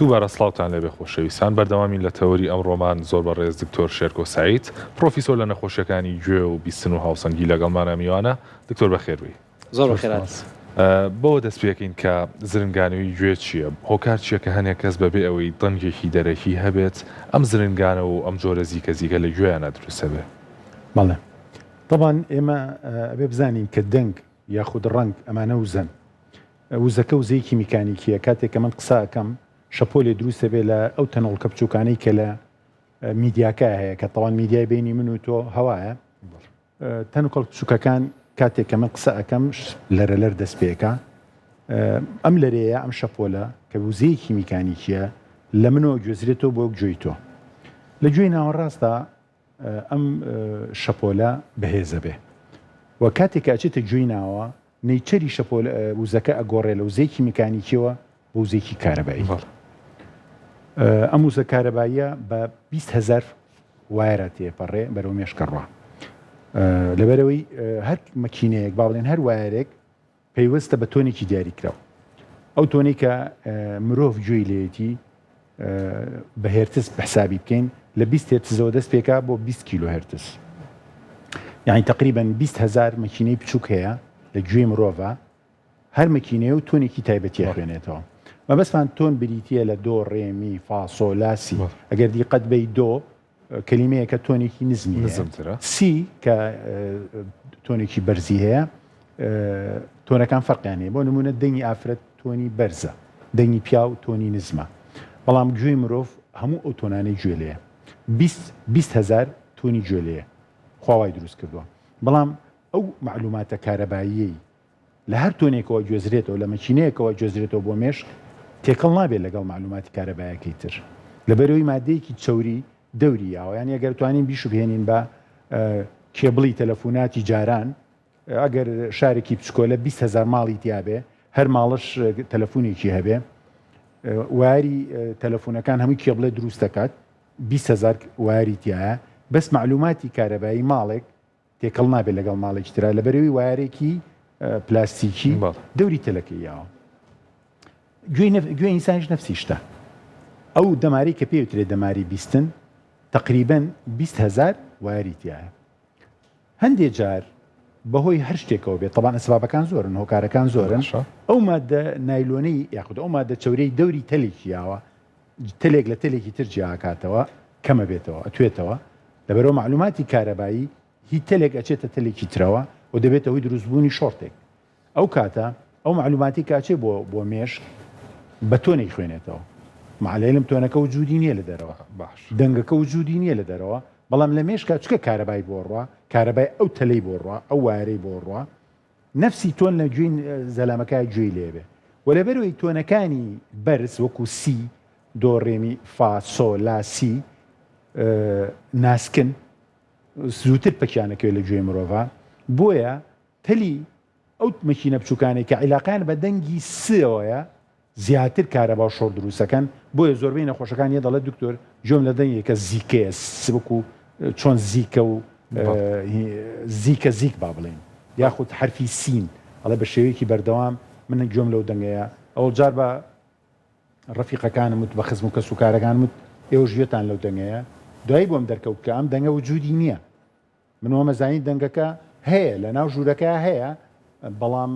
دووبارە سڵاوتان لێبێ خۆشەویستان بەردەوامی لە تەوەری ئەم ڕۆمان زۆر بەڕێز دکتۆر شێرکۆ سعید پرۆفیسۆر لە نەخۆشیەکانی گوێ و بیستن و هاوسەنگی لەگەڵمانە میوانە دکتۆر بەخێربی زۆر بەخێرات بۆ دەست پێکەین کە زرنگانەوەی گوێ چییە هۆکار چییە کە هەنێک کەس بەبێ ئەوەی دەنگێکی دەرەکی هەبێت ئەم زرنگانە و ئەم جۆرە زیکە لە گوێیانە دروستە بێ بەڵێ طبعاً ئێمە ئەبێ بزانین کە دەنگ یاخود ڕەنگ ئەمانە وزن وزەکە وزەیەکی میکانیکیە کاتێک کە من قسە ئەەکەم شەپۆلێ دروستە بێ لە ئەو تەنەڵکە بچووکانەی کە لە میدیاکە هەیە کە تەوان میدیای بینی من و تۆ هەوایە تەنقڵ بچووکەکان کاتێک کە من قسە ئەەکەم لەرەلەر دەست پێەکە ئەم لەرەیە ئەم شەپۆلە کە وزەیەکی میکانیکیە لە منەوە گوێزرێتەوە بۆ گوێی تۆ لە گوێی ناوەڕاستە ئەم شەپۆلە بەهێزە بێ و کاتێک ئاچێتە گوێی ناوە نەیچەری شەپۆل وزەکە ئەگۆڕێ لە وزەیەکی میکانیکیەوە بۆ وزەیەکی کارەبایی ئەم وزە کارەباییە بە 20,000 وایرە تێپەڕێ بەرەو مێشکەڕوە لەبەرەوەی هەر مەکینەیەک با بڵێن هەر وایرێک پەیوەستە بە تۆنێکی دیاریکراوە ئەو تۆنی کە مرۆڤ گوێی لێتی بە هێرتز بەحسابی بکەین لە 20 هێرتزەوە دەست پێکا بۆ 20 کیلو هێرتز یعنی تقریبا 20,000 مەکینەی بچووک هەیە لە گوێی مرۆڤە هەر مەکینەیە و تۆنێکی تایبەتی خوێنێتەوە مەبەستمان تۆن بریتە لە دۆ ڕێمی فاسۆ لاسی ئەگەر دیقەت بەی دۆ کەلیمەیە کە تۆنێکی نزمی سی کە تۆنێکی بەرزی هەیە تۆنەکان فەرقیانەیە بۆ نمونە دەنگی ئافرەت تۆنی بەرزە دەنگی پیا و تۆنی نزمە بەڵام گوێی مرۆڤ هەموو ئەو تۆنانەی گوێ لێیە 20,000 تۆنی گوێ لێیە خواوای دروست کردووە بەڵام ئەو معلوماتە کارەباییەی لە هەر تۆنێکەوە گوێزرێتەوە لە مەکینەیەکەوە گوێزرێتەوە بۆ مێشک تێکەڵ نابێت لەگەڵ معلوماتی کارەبایەکەی تر لەبەرەوەی مادەیەکی چەوری دەوری یاوەیان ئەگەر توانین بیشوبهێنین بە کێبڵی تەلەفۆناتی جاران ئەگەر شارێکی بچکۆلە 20,000 ماڵی تیابێ هەر ماڵش تەلەفۆنێکی هەبێ واری تەلەفۆنەکان هەمووی کێبڵێ دروست دەکات 20,000 واری تایە بەس معلوماتی کارەبایی ماڵێک تێکەڵ نابێت لەگەڵ ماڵێکی ترا لەبەرەوەی وارێکی پلاستیکی دەوری تەلەکەی یاوە گوێ ئینسانیش نەفسی شتە ئەو دەماری کە پێوترێت دەماری بیستن تقریبا 20,000 واری تایە هەندێک جار بەهۆی هەر شتێکەوە بێت طبعاً ئەسبابەکان زۆرن هۆکارەکان زۆرن ئەو مادە نایلۆنەی یاخود ئەو مادە چەورەی دەوری تەلێکی یاوە تەلێک لە تەلێکی تر جیاکاتەوە کەمە بێتەوە ئەتوێتەوە لەبەرەوە معلوماتی کارەبایی هیچ تەلێک ئەچێتە تەلێکی ترەوە و دەبێتە هۆی دروستبوونی شۆرتێک ئەو کاتە ئەو معلوماتی کاچێ بۆ مێشک بە تۆنێک خوێنێتەوە معلەلم تۆنەکە وجودی نییە لە دەرەوە باش دەنگەکە وجودی نییە لە دەرەوە بەڵام لە مێشکە چکە کارەبای بۆڕوە کارەبای ئەو تەلەی بۆڕوە ئەو وارەی بۆڕوە نەفسی تۆن لە گوێی زەلامەکە گوێی لێبێ و لەبەرەوەی تۆنەکانی بەرز وەکو سی دۆ ڕێمی فا سۆ لا سی ناسکن زووتر پەکیانەکەوێت لە گوێی مرۆڤ بۆیە تەلی ئەو مەکینە بچووکانی کە عیلاقیان بە دەنگی سەوەیە زیاتر کارەبا و شۆڕ دروستەکەن بۆیە زۆربەی نەخۆشەکان یە دەڵێت دکتۆر جۆم لە دەنگێکە زیکەیە سبک و چۆن زیکە و زیک با بڵێن یاخود حرفی سین ئەڵێ بە شێوەیەکی بەردەوام من گوێم لەو دەنگەیە ئەوڵ جار بە ڕەفیقەکانم وت بە خزم و کەس و کارەکانم وت ئێوە ژێتان لەو دەنگەیە دوایی بۆم دەرکەوت کە ئەم دەنگە وجودی نییە من وەمەزانی دەنگەکە هەیە لە ناو ژوورەکە هەیە بەڵام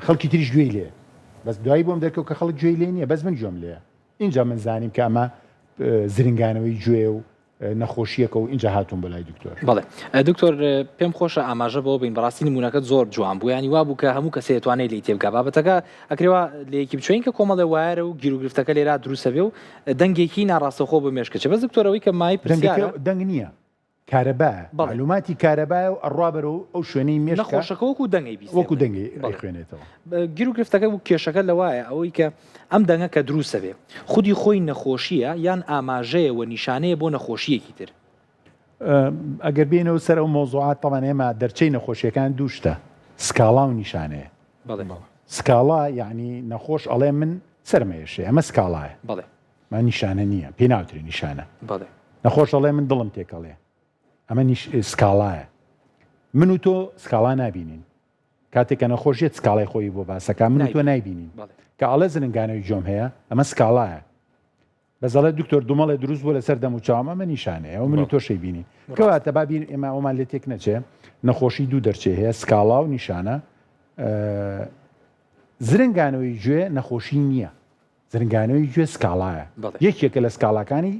خەڵکی تریش گوێی لێ بەس دوایی بۆم دەرکەوت کە خەڵک گوێی لێ نییە بەس من گوێم لێە اینجا من زانیم کە ئەمە زرنگانەوەی گوێ و نەخۆشیەکە و اینجا هاتوون بەلای دکتۆر. بەڵێ دکتۆر پێم خۆشە ئاماژە بەوە بین بەڕاستی نمونونەکەت زۆر جوان بوو ینی وا بوو کە هەموو کەسێ توانێت لی تێبگا بابەتەکە ئەکرێوە لەیەکی بچین کە کۆمەڵە وایرە و گیرروگرفتەکە لێرا دروستە بێ و دەنگێکی ناڕاستەخۆ بە مێشکەچە بەس دکتۆرەوەی کە مای دەنگ نییە کارەبا معلوماتی کارەبای و ئەڕابەرەوە ئەو شوێنەی مێش نەخۆشەکە وەکو دەنگی بیست وەکو دەنگی خوێنێتەوە گیرروگرفتەکە بوو کێشەکە لەوایە ئەوەی کە ئەم دەنگە کە دروستە بێ خودی خۆی نەخۆشیە یان ئاماژەیە و نیشانەیە بۆ نەخۆشیەکی تر. ئەگەر بێنەوە سەر ئەو مۆزوعات تەوان ئێمە دەرچەی نەخۆشیەکان دووشتە سکاڵا و نیشانەیە. سکاڵا یعنی نەخۆش ئەڵێ من سەرمەێشێ ئەمە سکاڵایە ما نیشانە نییە پێ ناوتری نیشانە نەخۆش ئەڵێ من دڵم تێکەڵێ ئەمە سکاڵایە من و تۆ سکاڵا نبینین کاتێککە نەخۆشیێت سکاڵای خۆی بۆ باسەکە من و تۆ نایبینین کە ئەڵێ زرنگانەوەی جۆم هەیە ئەمە سکاڵایە بەزەڵێ دکتۆر دومەڵێ دروست بۆ لەسەر دەم و چاوم ئەمە نیشانەیە ئەو من و تۆشەی بینی کەواتە بابین ئێمە ئەومان لێ تێک نەچێ نەخۆشی دوو دەرچێ هەیە سکاڵا و نیشانە زرنگانەوەی گوێ نەخۆشی نییە زرنگانەوەی گوێ سکاڵایە یەکێکە لە سکاڵەکانی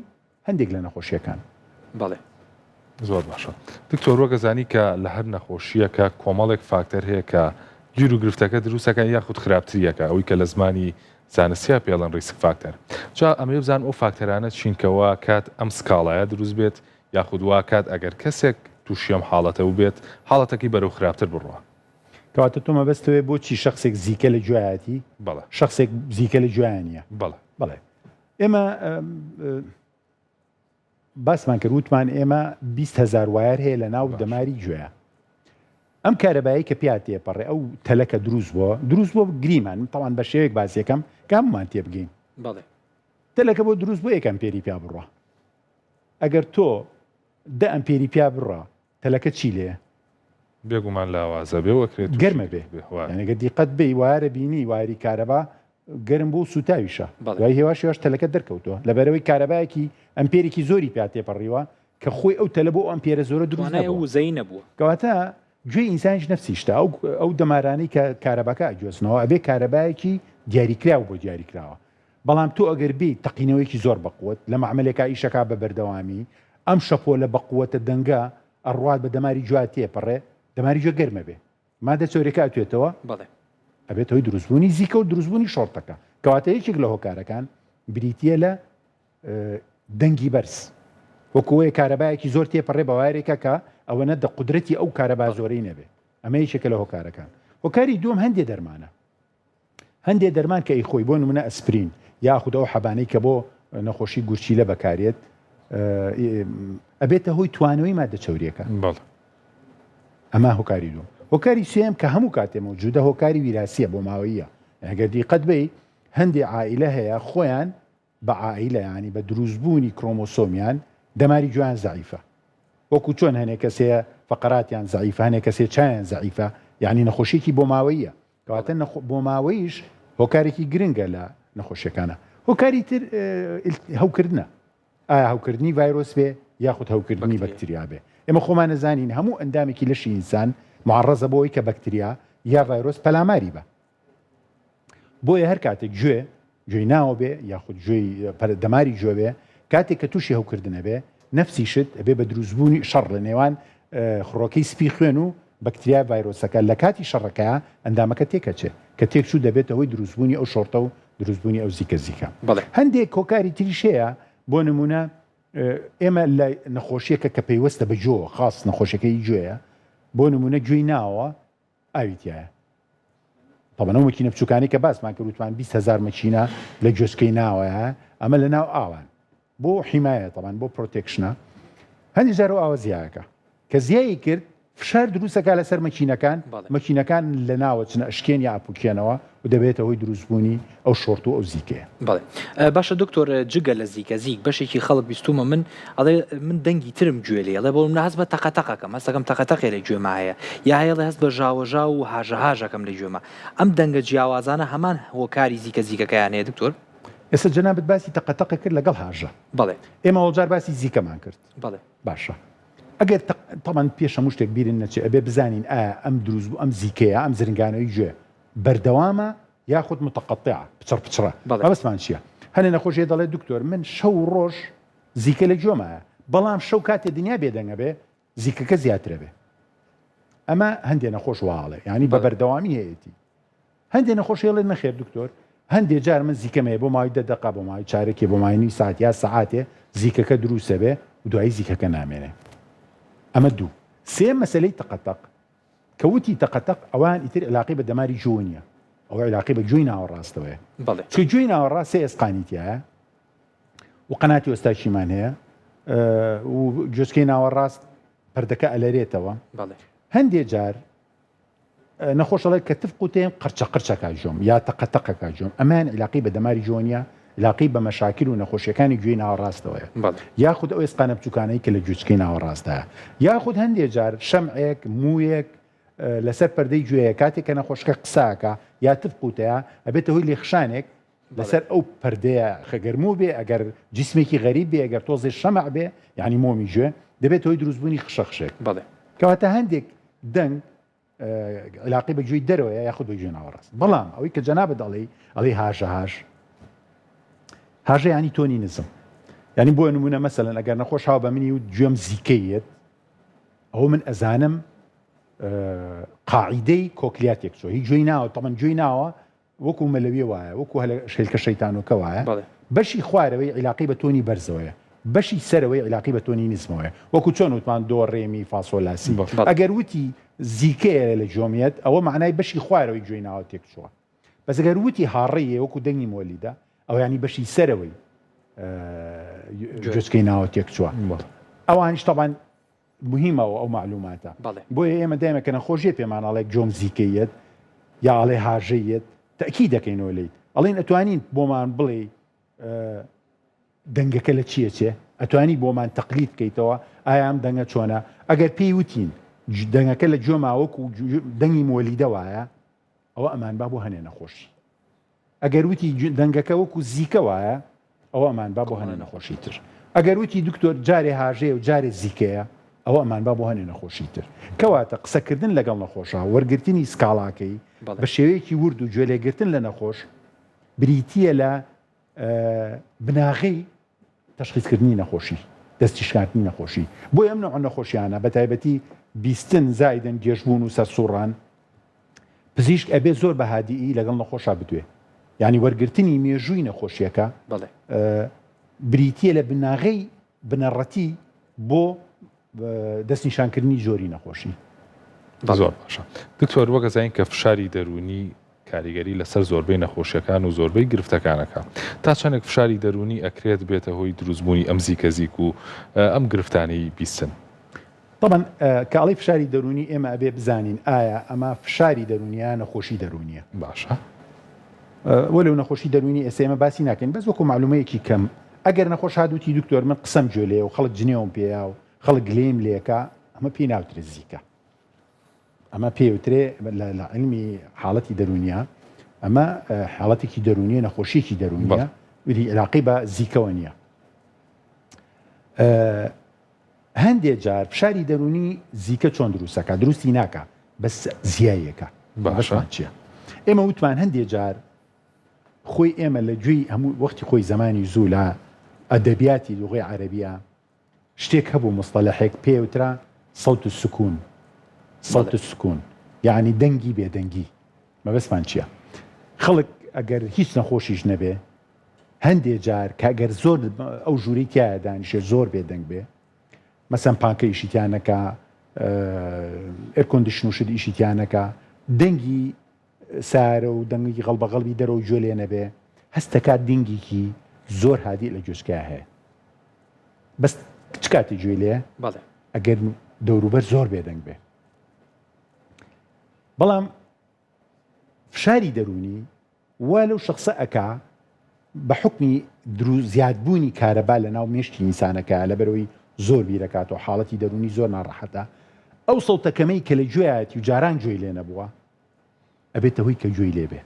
هەندێک لە نەخۆشیەکان. بەڵێ زۆر باشە دکتۆر وەگەزانی کە لە هەر نەخۆشیەکە کۆمەڵێک فاکتەر هەیە کە گیرروگرفتەکە دروستەکە یاخود خراپتریەکە ئەوەی کە لە زمانی زانستیا پێڵەن ڕیسک فاکتەر جا ئەمە بزان ئەو فاکتەرانە چینکەوە کات ئەم سکاڵایە دروست بێت یاخود وا کات ئەگەر کەسێک تووشی ئەم حاڵەتە و بێت حاڵەتەکەی بەرەو خراپتر بڕوە. کەواتە تۆ مەبەستەوەی بۆچی شخصێک زیکە لە گوایەتی بەڵێ شخصێک زیکە لە گویانە بەڵێ ئێمە باسمان کرد وتمان ئێمە 20,000 وایر هەیە لە ناو دەماری گوێە ئەم کارەبایی کە پیا تێپەڕێ ئەو تەلەکە دروست بۆ گریمان تەوان بە شێوەیەک باسیەکەم کاممان تێبگەین تەلەکە بۆ دروست بۆ 1 ئەمپێری پیا بڕە ئەگەر تۆ 10 ئەمپێری پیا بڕە تەلەکە چی لێ بێگومان لاوازە بێ وەکرێت گەرمە بێ یانەگە دیقەت بێ وارە بینی واری کارەبا گەرم بۆ سوتاویشە دوای هێواشێواش تەلەکە دەرکەوتەوە لەبەرەوەی کارەبایەکی ئەمپێرێکی زۆری پیا تێپەڕیوە کە خۆی ئەو تەلە بۆ ئەمپێرە زۆرە دروست وزەی نەبووە کەواتە گوێی ئینسانیش نەفسیشتا ئەو دەمارانەی کە کارەباکە ئەگوێزنەوە ئەبێ کارەبایەکی دیاریکراوە بۆ دیاریکراوە بەڵام تۆ ئەگەر بێ تەقینەوەیکی زۆر بەقوت لە معاملێکا ئیشەکە بە بەردەوامی ئەم شەپۆ لە بەقووەتە دەنگە ئەڕوات بە دەماری جوات تێپەڕێ دەماری جوێ گەرمە بێ مادە چۆرێکە ئەتوێتەوە ئەبێتەوەی دروستبوونی زیکە و دروستبوونی شۆڕتەکە کەواتە یەکێک لە هۆکارەکان بریتە لە دەنگی بەرز وەکوەیە کارەبایەکی زۆر تێپەڕێ بەوارێکە کە ئەوەنە دە قودرەتی ئەو کارەبا زۆرەی نەبێ ئەمە یەکێکە لە هۆکارەکان هۆکاری دووەم هەندێک دەرمانە هەندێک دەرمان کە ئەی خۆی بۆ نمونە ئەسپرین یاخود ئەو حەبانەی کە بۆ نەخۆشی گورچیلە بەکارێت ئەبێتە هۆی توانەوەی مادە چەوریەکە ئەمە هۆکاری دووەم هۆکاری سوێم کە هەموو کاتێ موجودە هۆکاری ویراسیە بۆ ماوەیە ئەگەر دیقەت بێ هەندێک عائیلە هەیە خۆیان بە عائیلە ینی بە دروستبوونی کرۆمۆسۆمیان دەماری جوان زعیفە وەکو چۆن هەنێک کەسەیە فقراتیان زعیفە هەنێک کەسێ چایان زعیفە یعنی نەخۆشیێکی بۆ ماوەیە کەواتە بۆ ماوەیش هۆکارێکی گرنگە لە نەخۆشیەکانە هۆکاری تر هەوکردنە ئایا هەوکردنی ڤایرۆس بێ یاخود هەوکردنی بەکتریا بێ ئێمە خۆمان نەزانین هەموو ئەندامێکی لەشی ئینسان معڕەزە بۆەوەی کە بەکتریا یا ڤایرۆس پەلاماری بە بۆیە هەر کاتێک گوێی ناوە بێ یاخود گوێی دەماری گوێ بێ کاتێک کە تووشی هەوکردنە بێ نەفسیشت ئەبێ بە دروستبوونی شەڕ لە نێوان خڕۆکەی سپی خوێن و بەکتریا ڤایرۆسەکە لە کاتی شەڕەکەیە ئەندامەکە تێکەچێ کە تێکچوو دەبێتەوەی دروستبوونی ئەو شۆرتە و دروستبوونی ئەو زیکە هەندێک کۆکاری تریشەیە بۆ نمونە ئێمە لە نەخۆشیەکە کە پێیوەستە بە جۆ خاص نەخۆشیەکەی گوێیە بۆ نمونە گوێی ناوە ئاویتیایە تەبەنەوە مەکینە بچووکانی کە باسمان کردوتوان 20,000 مەکینە لە گوێسکەی ناوەیە ئەمە لە ناو ئاوان بۆ حیمایە تەبان بۆ پرۆتێکشنە هەندی جارەوە ئاوە زیایەکە کە زیایی کرد فشار دروستەکە لەسەر مەکینەکان لە ناوە چنە ئەشکێن یا ئاپوکێنەوە و دەبێتەوەی دروستبوونی ئەو شۆرت و ئەو زیکەیە. بەڵێ باشە دکتۆر جگە لە زیکە زیک بەشێکی خەڵک بیستومە من ئەڵێ من دەنگی ترم گوێ لێ ئەڵێ بۆ من هەست بە تەقەتەقەکەم هەستەکەم تەقەتەقێ لە گوێما هەیە یا هەیەڵێ هەست بە ژاوەژاو و هاژەهاژەکەم لە گوێما ئەم دەنگە جیاوازانە هەمان هۆکاری زیکەکەیان هەیە دکتۆر؟ ئێستا جەنابەت باسی تەقەتەقە کرد لەگەڵ هاژە بەڵێ ئێمە وەڵجار باسی زیکەمان کرد بەڵێ باشە ئەگەر تەمان پێشە شتێک بیرن نەچێ ئەبێ بزانین ئایا ئەم دروست بوو ئەم زیکەیە ئەم زرنگانەوەی گوێ بەردەوامە یاخود متەقەطعە پچڕ بەسمان چییە هەنێ نەخۆشیە دەڵێت دکتۆر من شەو ڕۆژ زیکە لە گوێمایە بەڵام شەو کاتێ دنیا بێدەنگە بێ زیکەکە زیاترە بێ ئەمە هەندێ نەخۆش واڵێ ینی بە بەردەوامی هەیەی هەندێ نەخۆشیڵێ نەخێر دکتۆر هەندێ جار من زیکەمەیە بۆ ماوەی 10 دقه بۆ ماوەی چارەکێ بۆ ماوەی ساعت یا سەعاتێ زیکەکە دروستە بێ و دوایی زیکەکە نامێنێ ئەمە دوو سێ مەسلەی تەقەتەق کەوتی تەقەتەق ئەوان ئیتر علاقی بە دەماری جۆ نییە ئەو علاقی بە گوێی ناوەڕاستەوەیە چکە گوێی ناوەڕاست سێ ئەسقانیتیایە و قەناتی وەستاشیمان هەیە و گوێچکەی ناوەڕاست پەردەکە ئەلەرێتەوە هەندێ جار نەخۆشەڵێ کە تف قوتێن قرچە قرچەکە جۆم یا تەقەتەقەکە جۆم ئەمان علاقی بە دەماری جۆنیە علاقی بە مەشاکل و نەخۆشیەکانی گوێی ناوەڕاستەوەیە یاخود ئەو ئێسقانە بچووکانەی کە لە گوێچکەی ناوەڕاستەیە یاخود هەندێ جار شەمعێک موویەک لەسەر پەردەی گوێیە کاتێک کە نەخۆشکە قساکە یا تف قوتەیە ئەبێتە هۆی لێخشانێک لەسەر ئەو پەردەیە خەگەرموو بێ ئەگەر جسمێکی غەریب بێ ئەگەر تۆزێ شەمع بێ یعنی مۆمی گوێ دەبێت هۆی دروستبوونی خشەخشێک کەواتە هەندێک دەنگ علاقی بە گوێی دەرەوەیە یاخود بە گوێ ناوەڕاست بەڵام ئەوەی کە جەنابەت ئەڵێ هاژە ینی تۆنی نزم ینی بۆ نمونە مەسەلەن ئەگەر نەخۆش هاو بە منی و گوێم زیکەیەت ئەوە من ئەزانم قاعیدەی کۆکلیاتێک چۆ هیچ گوێی ناوە تەمەن گوێی ناوە وەکو مەلەویە وایە وەکو شێلکە شەیتانۆکە وایە بەشی خوارەوەی علاقی بە تۆنی بەرزەوەیە بەشی سەرەوەی علاقی بە تۆنی نزمەوەیە وەکو چۆن وتمان دۆ ڕێمی فاسۆلاسی ئەگەر وتی زیکەیە لە جۆمیەت ئەوە معنای بەشی خوارەوەی گوێی ناوە تێک چووە بەس ئەگەر وتی هاڕێیە وەکو دەنگی مۆلیدا ئەو ینی بەشی سەرەوەی گوێچکەی ناوە تێک چووە ئەوانیش تەبان مهمەوە ئەو معلوماتە بۆیە ئێمە دایمە کە نەخۆشیە پێمانەڵێک جۆم زیکەیەت یا ئەڵێ هاژەیەت تەکی دەکەینەوە لێیت ئەڵێن ئەتوانین بۆمان بڵێ دەنگەکە لە چییە چێ ئەتوانی بۆمان تەقلید بکەیتەوە ئایا ئەم دەنگە چۆنە ئەگەر پێی وتین دەنگەکە لە جۆماوەک و دەنگی مۆلیدە وایە ئەوە ئەمان با بۆ هەنێ نەخۆشی ئەگەر وتی دەنگەکە وەکو زیکە وایە ئەوە ئەمان با بۆ هەنێ نەخۆشی تر ئەگەر وتی دکتۆر جارێ هاژەیە و جارێ زیکەیە ئەوە ئەمان با بۆ هەنێ نەخۆشی تر کەواتە قسەکردن لەگەڵ نەخۆشە وەرگرتنی سکاڵاکەی بە شێوەیەکی ورد و گوێلێگرتن لە نەخۆش بریتیە لە بناغی تەشخیصکردنی نەخۆشی دەستیشکاندنی نەخۆشی بۆی ئەم نوع نەخۆشیانە بە تایبەتی بیستن زایدن گێژبوون و سەرسوڕان پزیشک ئەبێ زۆر بە هادیئی لەگەڵ نەخۆشا بتوێ یعنی وەرگرتنی مێژووی نەخۆشیەکە بریتیە لە بناغی بنەڕەتی بۆ دەستنیشانکردنی زۆری نەخۆشی زۆر باشە دکتۆر وەک زین کە فشاری دەرونی کاریگەری لەسەر زۆربەی نەخۆشیەکان و زۆربەی گرفتەکانەکە تا چەندێک فشاری دەرونی ئەکرێت بێتە هۆی دروستبوونی ئەم زیکە و ئەم گرفتانەی بیستن طبعا کاڵی فشاری دەرونی ئێمە ئەبێ بزانین ئایا ئەمە فشاری دەرونیە نەخۆشی دەرونیە باشە وەلو نەخۆشی دەرونی ئێسێمە باسی ناکەین بەس وەکو معلومەیەکی کەم ئەگەر نەخۆش هادووتی دکتۆر من قسەم گوێ لێ و خەڵک جنێوم پێیا و خەڵک لێم لێکە ئەمە پێی ناوترێت زیکە ئەمە پێوترێ لە علمی حاڵەتی دەرونیە ئەمە حاڵەتێکی دەرونیە نەخۆشیێکی دەرونیە ولی علاقی بە زیکەوە نییە هەندێک جار فشاری دەرونی زیکە چۆن دروستەکە دروستی ناکە بەس زیایەکە باشمان چییە ئێمە وتمان هەندێک جار خۆی ئێمە لە گوێی هەموو وەختی خۆی زمانی زوو لە ئەدەبیاتی لوغەی عەرەبیە شتێک هەبوو مستەلەحێک پێوترا سەوت السکون سەوت السکون یعنی دەنگی بێدەنگی مەبەستمان چییە خەڵک ئەگەر هیچ نەخۆشیش نەبێ هەندێک جار کە ئەگەر زۆر ئەو ژووری تایە دانیشێ زۆر بێدەنگ بێ مەسەن پانکە ئیشیتیانەکە ئێرکۆندیشن و شت ئیشیتیانەکە دەنگی سارە و دەنگی غەڵبەغەڵبی دەرەوە گوێ لێ نەبێ هەستەکات دینگێکی زۆر هادی لە گوێچکە هەیە بەس چ کاتی گوێ لێ ئەگەر دەوروبەر زۆر بێدەنگ بێ بەڵام فشاری دەرونی وا لەو شخصە ئەکا بە حکمی زیادبوونی کارەبا لە ناو مێشتی ئینسانەکە لەبەرەوەی زۆر بیرەکات و حاڵەتی دەرونی زۆر ناڕەحەتە ئەو سەوتەکەمەی کە لە گوێیەتی و جاران گوێی لێ نەبووە ئەبێتە هۆی کە گوێی لێبێ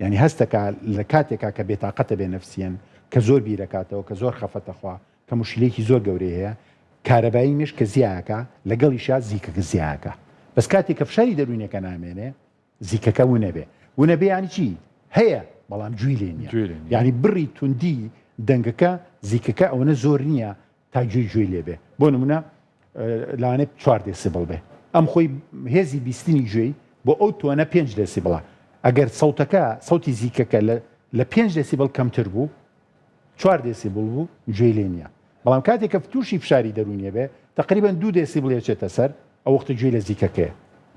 یعنی هەستەکە لە کاتێکا کە بێتاقەتە بێ نەفسیەن کە زۆر بیرەکاتەوە کە زۆر خەفەتەخوا کە مشکلێکی زۆر گەورەی هەیە کارەبایی مێش کە زیایەکە لەگەڵیشا زیکەکە زیایەکە بەس کاتێک کە فشاری دەرونیەکە نامێنێ زیکەکە ونەبێ ونەبێ ینی چی هەیە بەڵام گوێ لێ نییە گوێ لێ نییە. یعنی بڕی توندی دەنگەکە زیکەکە ئەوەنە زۆر نییە تا گوێ لێ بێ بۆ نمونە لەوانێت 4 دێسیبڵ بێ ئەم خۆی هێزی بیستنی گوێی بۆ ئەو توانە 5 دێسیبڵە ئەگەر سەوتی زیکەکە لە 5 دێسیبڵ کەمتر بوو 4 دێسیبڵ بوو گوێ لێ نییە بەڵام کاتێککە تووشی فشاری دەرونیە بێ تقریبا 2 دێسیبڵ چێتە سەر ئەو وەختە گوێ لە زیکەکەیە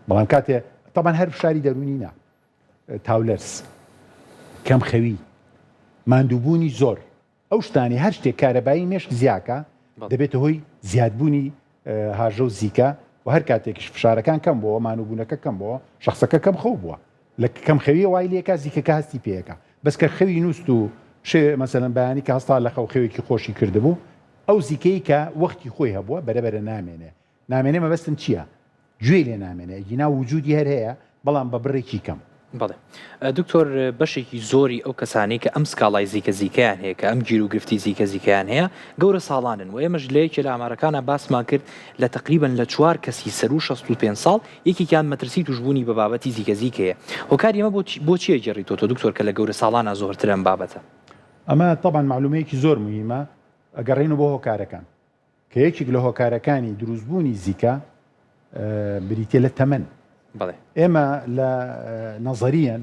بەڵام کاتێ طبعا هەر فشاری دەرونی نا تاولەرس کەم خەوی ماندووبوونی زۆر ئەو شتانی هەر شتێک کارەبایی مێشک زیاکە دەبێتە هۆی زیادبوونی هاژە و زیکە و هەر کاتێکش فشارەکان کەم بووە مانووبوونەکە کەم بووە شخصەکە کەم خەو بووە لە کەم خەوی وای لێکە زیکەکە هەستی پێیەکە بەس کە خەوی نووست و مەسەلەن بەیانی کە هەستا لە خەوێکی خۆشی کردبوو ئەو زیکەی کە وەختی خۆی هەبووە بەرەبەرە نامێنێ مەبەستم چییە؟ گوێ لێ نامێنێ گینا وجودی هەر هەیە بەڵام بە بڕێکی کەم بەڵێ دکتۆر بەشێکی زۆری ئەو کەسانی کە ئەم سکاڵای زیکەزیکیان هەیە کە ئەم گیر و گرفتی زیکەزیکیان هەیە گەورە ساڵانن و ئێمەش لەیەکی لە ئامارەکانە باسمان کرد لە تقریبن لە 4 کەسی سەر و 65 ساڵ یەکێکیان مەترسی توشبوونی بە بابەتی زیکەزیکەیە هۆکار ئێمە بۆ چیە گەڕیتۆ دکتۆر کە لە گەورە ساڵانە زۆرترە ئەم بابەتە ئەمە طبعا معلومەیەکی زۆر مهمە ئەگەڕێن بۆ هۆکارەکان کە یەکێک لە هۆکارەکانی دروستبوونی زیکە بریتێ لە تەمەن ئێمە لە نەزەریەن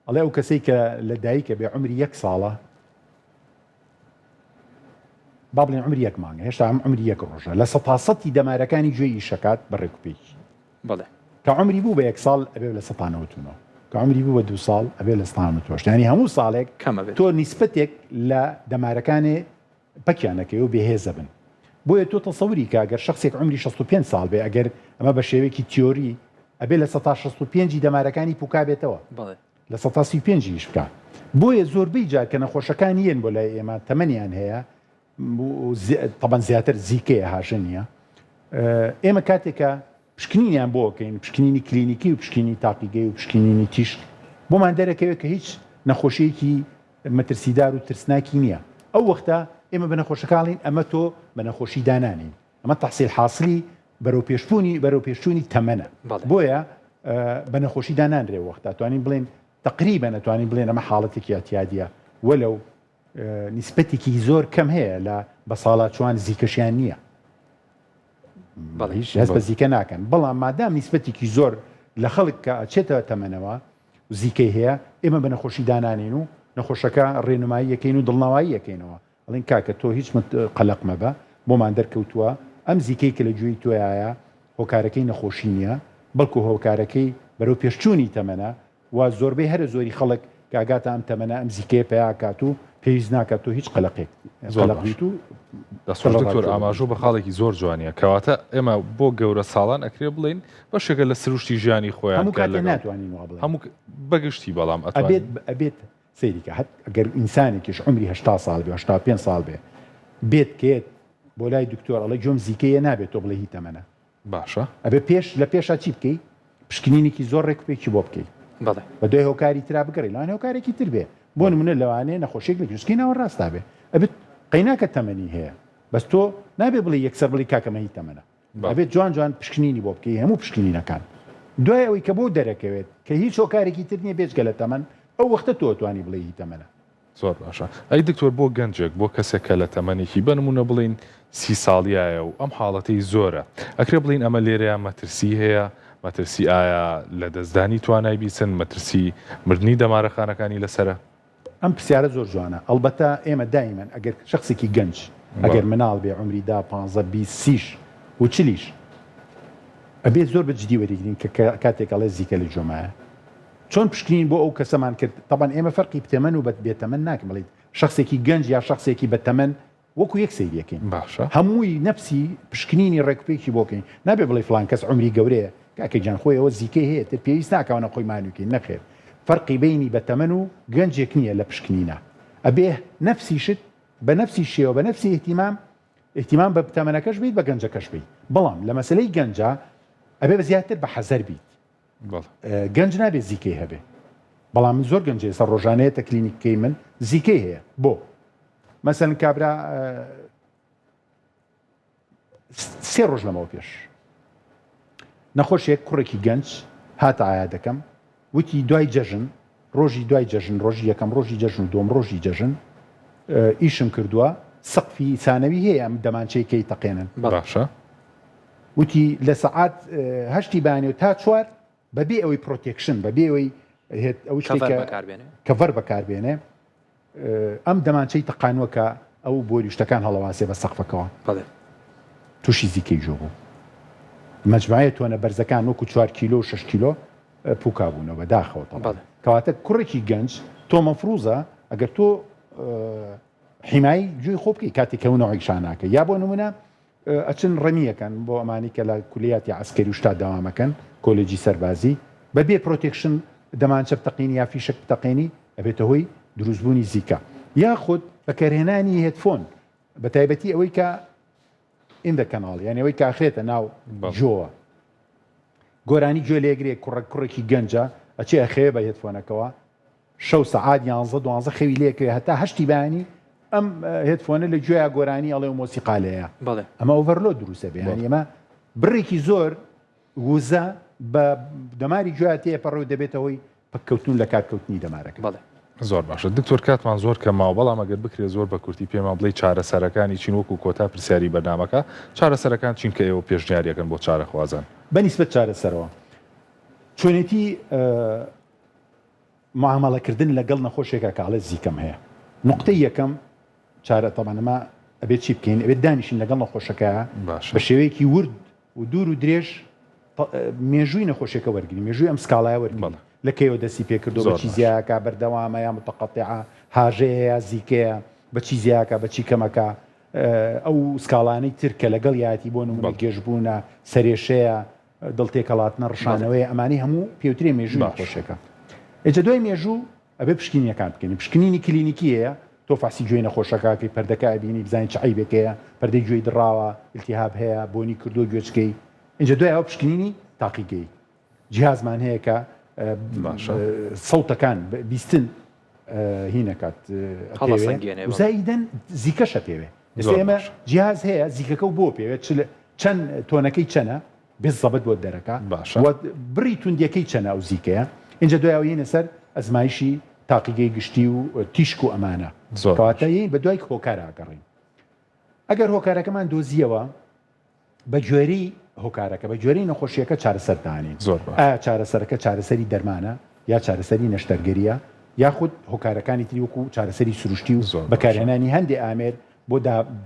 ئەڵێ ئەو کەسەی کە لە دایکە بێ عمری 1 ساڵە با بڵێن عمری 1 مانگە هێشتا ئەم عمری 1 ڕۆژە لە 100% دەمارەکانی گوێی شەکات بەڕێکوپێکی کە عمری بوو بە 1 ساڵ ئەبێ لە 100ەوە کە عمری بوو بە 2 ساڵ ئەبێ لە 100 ینی هەموو ساڵێک تۆ نیسبەتێک لە دەمارەکانی پەکیانەکەی و بێهێزە بن بۆیە تۆ تەسەوری کە ئەگەر شخصێک عمری 65 ساڵ بێ ئەگەر ئەمە بە شێوەیەکی تیۆری ئەبێ لە 165 دەمارەکانی پوکا بێتەوە لە 135 بکە بۆیە زۆربەی جار کە نەخۆشەکانی یەن بۆ لای ئێمە تەمەنیان هەیە طبعا زیاتر زیکەیە هاژە نییە ئێمە کاتێکە پشکنینیان بۆکەین پشکنینی کلینیکی و پشکنینی تاقیگەی و پشکنینی تیشک بۆمان دەرەکەوێت کە هیچ نەخۆشیەکی مەترسیدار و ترسناکی نییە ئەو وەختە ئێمە بە نەخۆشەکانڵین ئەمە تۆ بە نەخۆشی دانانین ئەمە تەحسیل حاصلی بەرەو پێشبوونی تەمەنە بۆیە بە نەخۆشی دانانرێ وەختە توانین بڵێن تقریبا نەتوانین بڵێن ئەمە حاڵەتێکی ئەتیادیە وەلەو نیسبەتێکی زۆر کەم هەیە لە بە ساڵات چوان زیکەشیان نییە هەست بە زیکە ناکەن بەڵام مادام نیسبەتێکی زۆر لە خەڵک کە ئەچێتەوە تەمەنەوە زیکەی هەیە ئێمە بە نەخۆشی دانانین و نەخۆشەکە ڕێنمایی یەکەین و دڵناوایی یەکەینەوە ئەڵین کاکە تۆ هیچ قەلق مەبە بۆمان دەرکەوتووە ئەم زیکەی کە لە گوێی تۆیایە هۆکارەکەی نەخۆشی نییە بەڵکو هۆکارەکەی بەرەو پێشچوونی تەمەنە و زۆربەی هەرە زۆری خەڵک کاگاتە ئەم تەمەنە ئەم زیکەیە پێیاکات و پێویست ناکات تۆ هیچ قەلقێک زۆربیت و دەستۆر ئاماژۆ بە خاڵێکی زۆر جوانیە کەواتە ئێمە بۆ گەورە ساڵان ئەکرێ بڵین بەشێکە لە سروشتی ژیانی خۆیان ناتوانین هەموو بەگشتی بەڵام ئەبێت سەیریکە هەت ئەگەر ئینسانێکیش عمری 80 ساڵ بێ 85 ساڵ بێ بێت کێت بۆ لای دکتۆر ئەڵێ جۆم زیکەیە نابێت تۆ بڵێ هی تەمەنە باشە ئەبێ لە پێشا چی بکەیت پشکنینێکی زۆر ڕێکوپێکی بۆ بکەیت بە دوای هۆکاری ترا بگەڕی لەوانێ هۆکارێکی تر بێ بۆ نمونە لەوانەیە نەخۆشێک لە گوسکی ناوە ڕاستا بێ ئەبێت قەیناکە تەمەنی هەیە بەس تۆ نابێ بڵێ یەکسەر بڵی کاکەمە هی تەمەنە ئەبێت جوان پشکنینی بۆ بکەی هەموو پشکنینەکان دوای ئەوەی کە بۆ دەرەکەوێت کە هیچ هۆکارێکی تر نییە بێجگە لە تەمەن ئەو وەختە تۆ توانی بڵێ هی تەمەنە زۆر باشە ئەی دکتۆر بۆ گەنجێک بۆ کەسێکە لە تەمەنێکی بنمونە بڵین 30 ساڵیایە و ئەم حاڵەتی زۆرە ئەکرێ بڵین ئەمە لێرەیە مەترسی هەیە مەترسی ئایا لە دەستدانی توانای بیسن مەترسی مردنی دەمارەخانەکانی لەسرە ئەم پرسیارە زۆر جوانە ئەلبەتە ئێمە دایمەن ئەگەر شخصێکی گەنج ئەگەر مناڵ بێ عمری 15-20 و چلیش ئەبێ زۆر بەجددی وەریگرین کە کاتێکڵێ زیکە لە جۆمایە چۆن پشکنین بۆ ئەو کەسەمان کرد طبعا ئێمە فەرقی بتەمەن و بێتەمەن ناکەم بڵێت شخصێکی گەنج یا شخصێکی بەتەمەن وەکو یەک سەیریەکەین باشە هەمووی نەفسی پشکنینی ڕێکوپێکی بۆکەین نابێ بڵێ فلان کەس عمری گەورەیە کاکە جان خۆی ئەوە زیکەی هەیە تر پێویست ناکەونە خۆی مانووکەین نەخێر فەرقی بینی بەتەمەن و گەنجێک نییە لە پشکنینە ئەبێ نەفسیشت بە نەفسی شێوە بە نەفسی احتیمام بە تەمەنەکەش بیت بە گەنجەکەش بیت بەڵام لە مەسلەی گەنجە ئەبێ بە زیاتر بە حەزەر بیت گەنج نابێت زیکەی هەبێ بەڵام زۆر گەنجێ سەر ڕۆژانەیە تەکلینیکەی من زیکەی هەیە بۆ مەسەن کابرا 3 ڕۆژ لەمەوە پێش نەخۆشێک کوڕێکی گەنج هاتە ئایا دەکەم وتی دوای جەژن ڕۆژی دوای جەژن ڕۆژی یەکەم ڕۆژی جەژن و دۆم ڕۆژی جەژن ئیشم کردووە سەقفی سانەوی هەیە ئەم دەمانچەیەکەی تەقێنن باشە وتی لە سەعات هەشتی بانێ و تا چوار بەبێ ئەوەی پرۆتێکشن بەبێ ئەوەی ئەو کەڤەر بەکاربێنێ ئەم دەمانچەی تەقانوەکە ئەو بۆریشتەکان هەڵەواسێ بە سەقفەکەەوە تووشی زیکەی جۆ بوو مەجموعە تۆنە بەرزەکان وەکو 4 کیلۆ و 6 کیلۆ پوکا بوونەوە داخەوە کەواتە کوڕێکی گەنج تۆ مەفروزە ئەگەر تۆ حیمایی گوێی خۆ بکەی کاتێکەونەوەی شاناکە یا بۆ نمونە ئەچن ڕەمیەکەن بۆ ئەمانی کە لە کولیاتی عسکەری و شتا داوامەکەن کۆلێجی سەربازی بەبێ پرۆتێکشن دەمانچە بتەقینی یا فیشک بتەقینی ئەبێتە هۆی دروستبوونی زیکە یاخود بەکارهێنانی هێدفۆن بە تایبەتی ئەوەی کە ئیندە کەناڵ یعنی ئەوەی کاخرێتە ناو جۆوە گۆرانی گوێ لێگرێ کوڕێکی گەنجە ئەچێ ئەخەوێ بە هێدفۆنەکەەوە شەو سەعات 11 خەوی لێکوێ هەتا هەشتی بانی ئەم هێدفۆنە لە گوێە گۆرانی ئەڵێ و مۆسیقالەیە ئەمە ئۆڤەرلۆ دروستە بێ ئێمە بڕێکی زۆر وزە بە دەماری گوێ تێپەڕۆ دەبێتەوەی پککەوتون لە کارکەوتنی دەمارەکە زۆر باشە دکتۆر کاتمان زۆر کە ماوە بەڵام ئەگەر بکرێت زۆر بە کورتی پێمان بڵێ چارەسەرەکانی چین وەکو کۆتا پرسیاری بەرنامەکە چارەسەرەکان چین کە ئێوە پێشنیاریەکەن بۆ چارەخوازان بەنیسبەت چارەسەرەوە چۆنێتی معامەڵەکردن لەگەڵ نەخۆشێکە کاڵێ زیکەم هەیە نقطەی یەکەم چارە تەمانەمە ئەبێت چی بکەین ئەبێت دانیشین لەگەڵ نەخۆشەکە بە شێوەیەکی ورد و دوور و درێژ مێژووی نەخۆشیەکە وەرگری مێژووی ئەم سکاڵایە وەرگڵ لە کەیەوە دەستی پێکردو بە چیزیاکە بەردەوامە یا متەقەتیعە هاژەیە زیکەیە بە چیزیاکە بە چی کەمەکە ئەو سکاڵانەی ترکە لەگەڵ یاتی بۆ نمونە گێژبوونە سەرێشەیە دڵتێکەڵاتنە ڕشانەوەی ئەمانی هەموو پێوترێ مێژووی نەخۆشیەکە ئێجا دوای مێژوو ئەبێ پشکنینیەکان بکەین پشکنینی کلینیکی هەیە تۆ فاسی گوێی نەخۆشەکەی پەردەکە بینی بزانین چ عیبێکەیە پەردەی گوێی دڕاوە ئیلتیهاب هەیە بۆنی کردو گوێچکەی اینجا دوای ئەو پشکنینی تاقیگەی جیهازمان هەیە کە سەوتەکان بیستن هینەکات زایدەن زیکەشە پێوێ ئێمە جیاز هەیە زیکەکە و بۆ پێوێت چەند تۆنەکەی چەنە بێ زەبەت بۆ دەرەکە بڕی توندیەکەی چەنە ئەو زیکەیە اینجا دوای ئەوینە سەر ئەزمایشی تاقیگەی گشتی و تیشک و ئەمانە کەواتە بە دوای هۆکارە ئاگەڕین ئەگەر هۆکارەکەمان دۆزیەوە بە گوێرەی هۆکارەکە بە گوێرەی نەخۆشیەکە چارەسەردانین چارەسەرەکە چارەسەری دەرمانە یا چارەسەری نەشتەرگەریە یاخود هۆکارەکانی تری وەکو چارەسەری سروشتی و بەکارهێنانی هەندێک ئامێر بۆ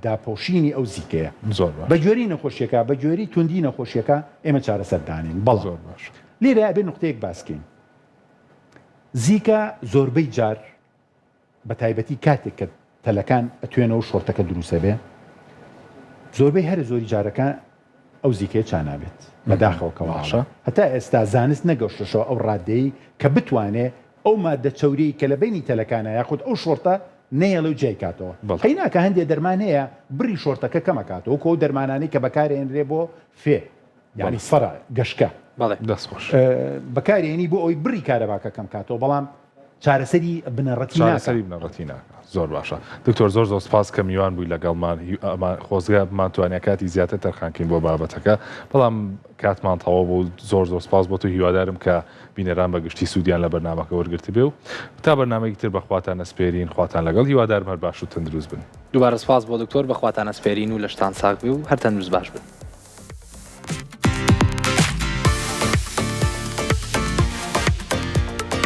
داپۆشینی ئەو زیکەیە بە گوێرەی نەخۆشیەکە بە گوێرەی توندی نەخۆشیەکە ئێمە چارەسەردانین بەڵام لێرە ئەبێ نقطەیەک باسکەین زیکە زۆربەی جار بە تایبەتی کاتێک کە تەلەکان ئەتوێنەوە شۆرتەکە دروستە بێ زۆربەی هەر زۆری جارەکە ئەو زیکەیە چانابێت بەداخەوە کەواشە هەتا ئێستا زانست نەگەشتەشەوە ئەو ڕادەیە کە بتوانێت ئەو مادە چەوری کە لە بینی تەلەکانە یاخود ئەو شۆرتە نەیەڵێ و جێی کاتەوە قەیناکە هەندێک دەرمان هەیە بڕی شۆرتەکە کەمەکاتەوە کۆ دەرمانانی کە بەکارێنرێ بۆ فێ یعنی سەرە گەشکە دەستخۆش بەکارێنی بۆ ئەوی بڕی کارەباکە کەم کاتەوە بەڵام چارەسەری بنەڕەتی ناکە زۆر باشە دکتۆر زۆر زۆر سپاس کە میوان بووی لەگەڵمان خۆزگەمان توانێت کاتی زیاتر تەرخانکەین بۆ بابەتەکە بەڵام کاتمان تەواو بوو زۆر سپاس بۆ تو هیوادارم کە بینەران بەگشتی سوودیان لە بەرنامەکە وەرگرتی بێ و تا بەرنامەیەکی تر بەخواتان ئەسپێرین خواتان لەگەڵ هیوادارم هەر باش و تەندروست بن دووبارە سپاس بۆ دکتۆر بەخواتان ئەسپێرین و لە شتان ساک بێ و هەر تەندروست باش بن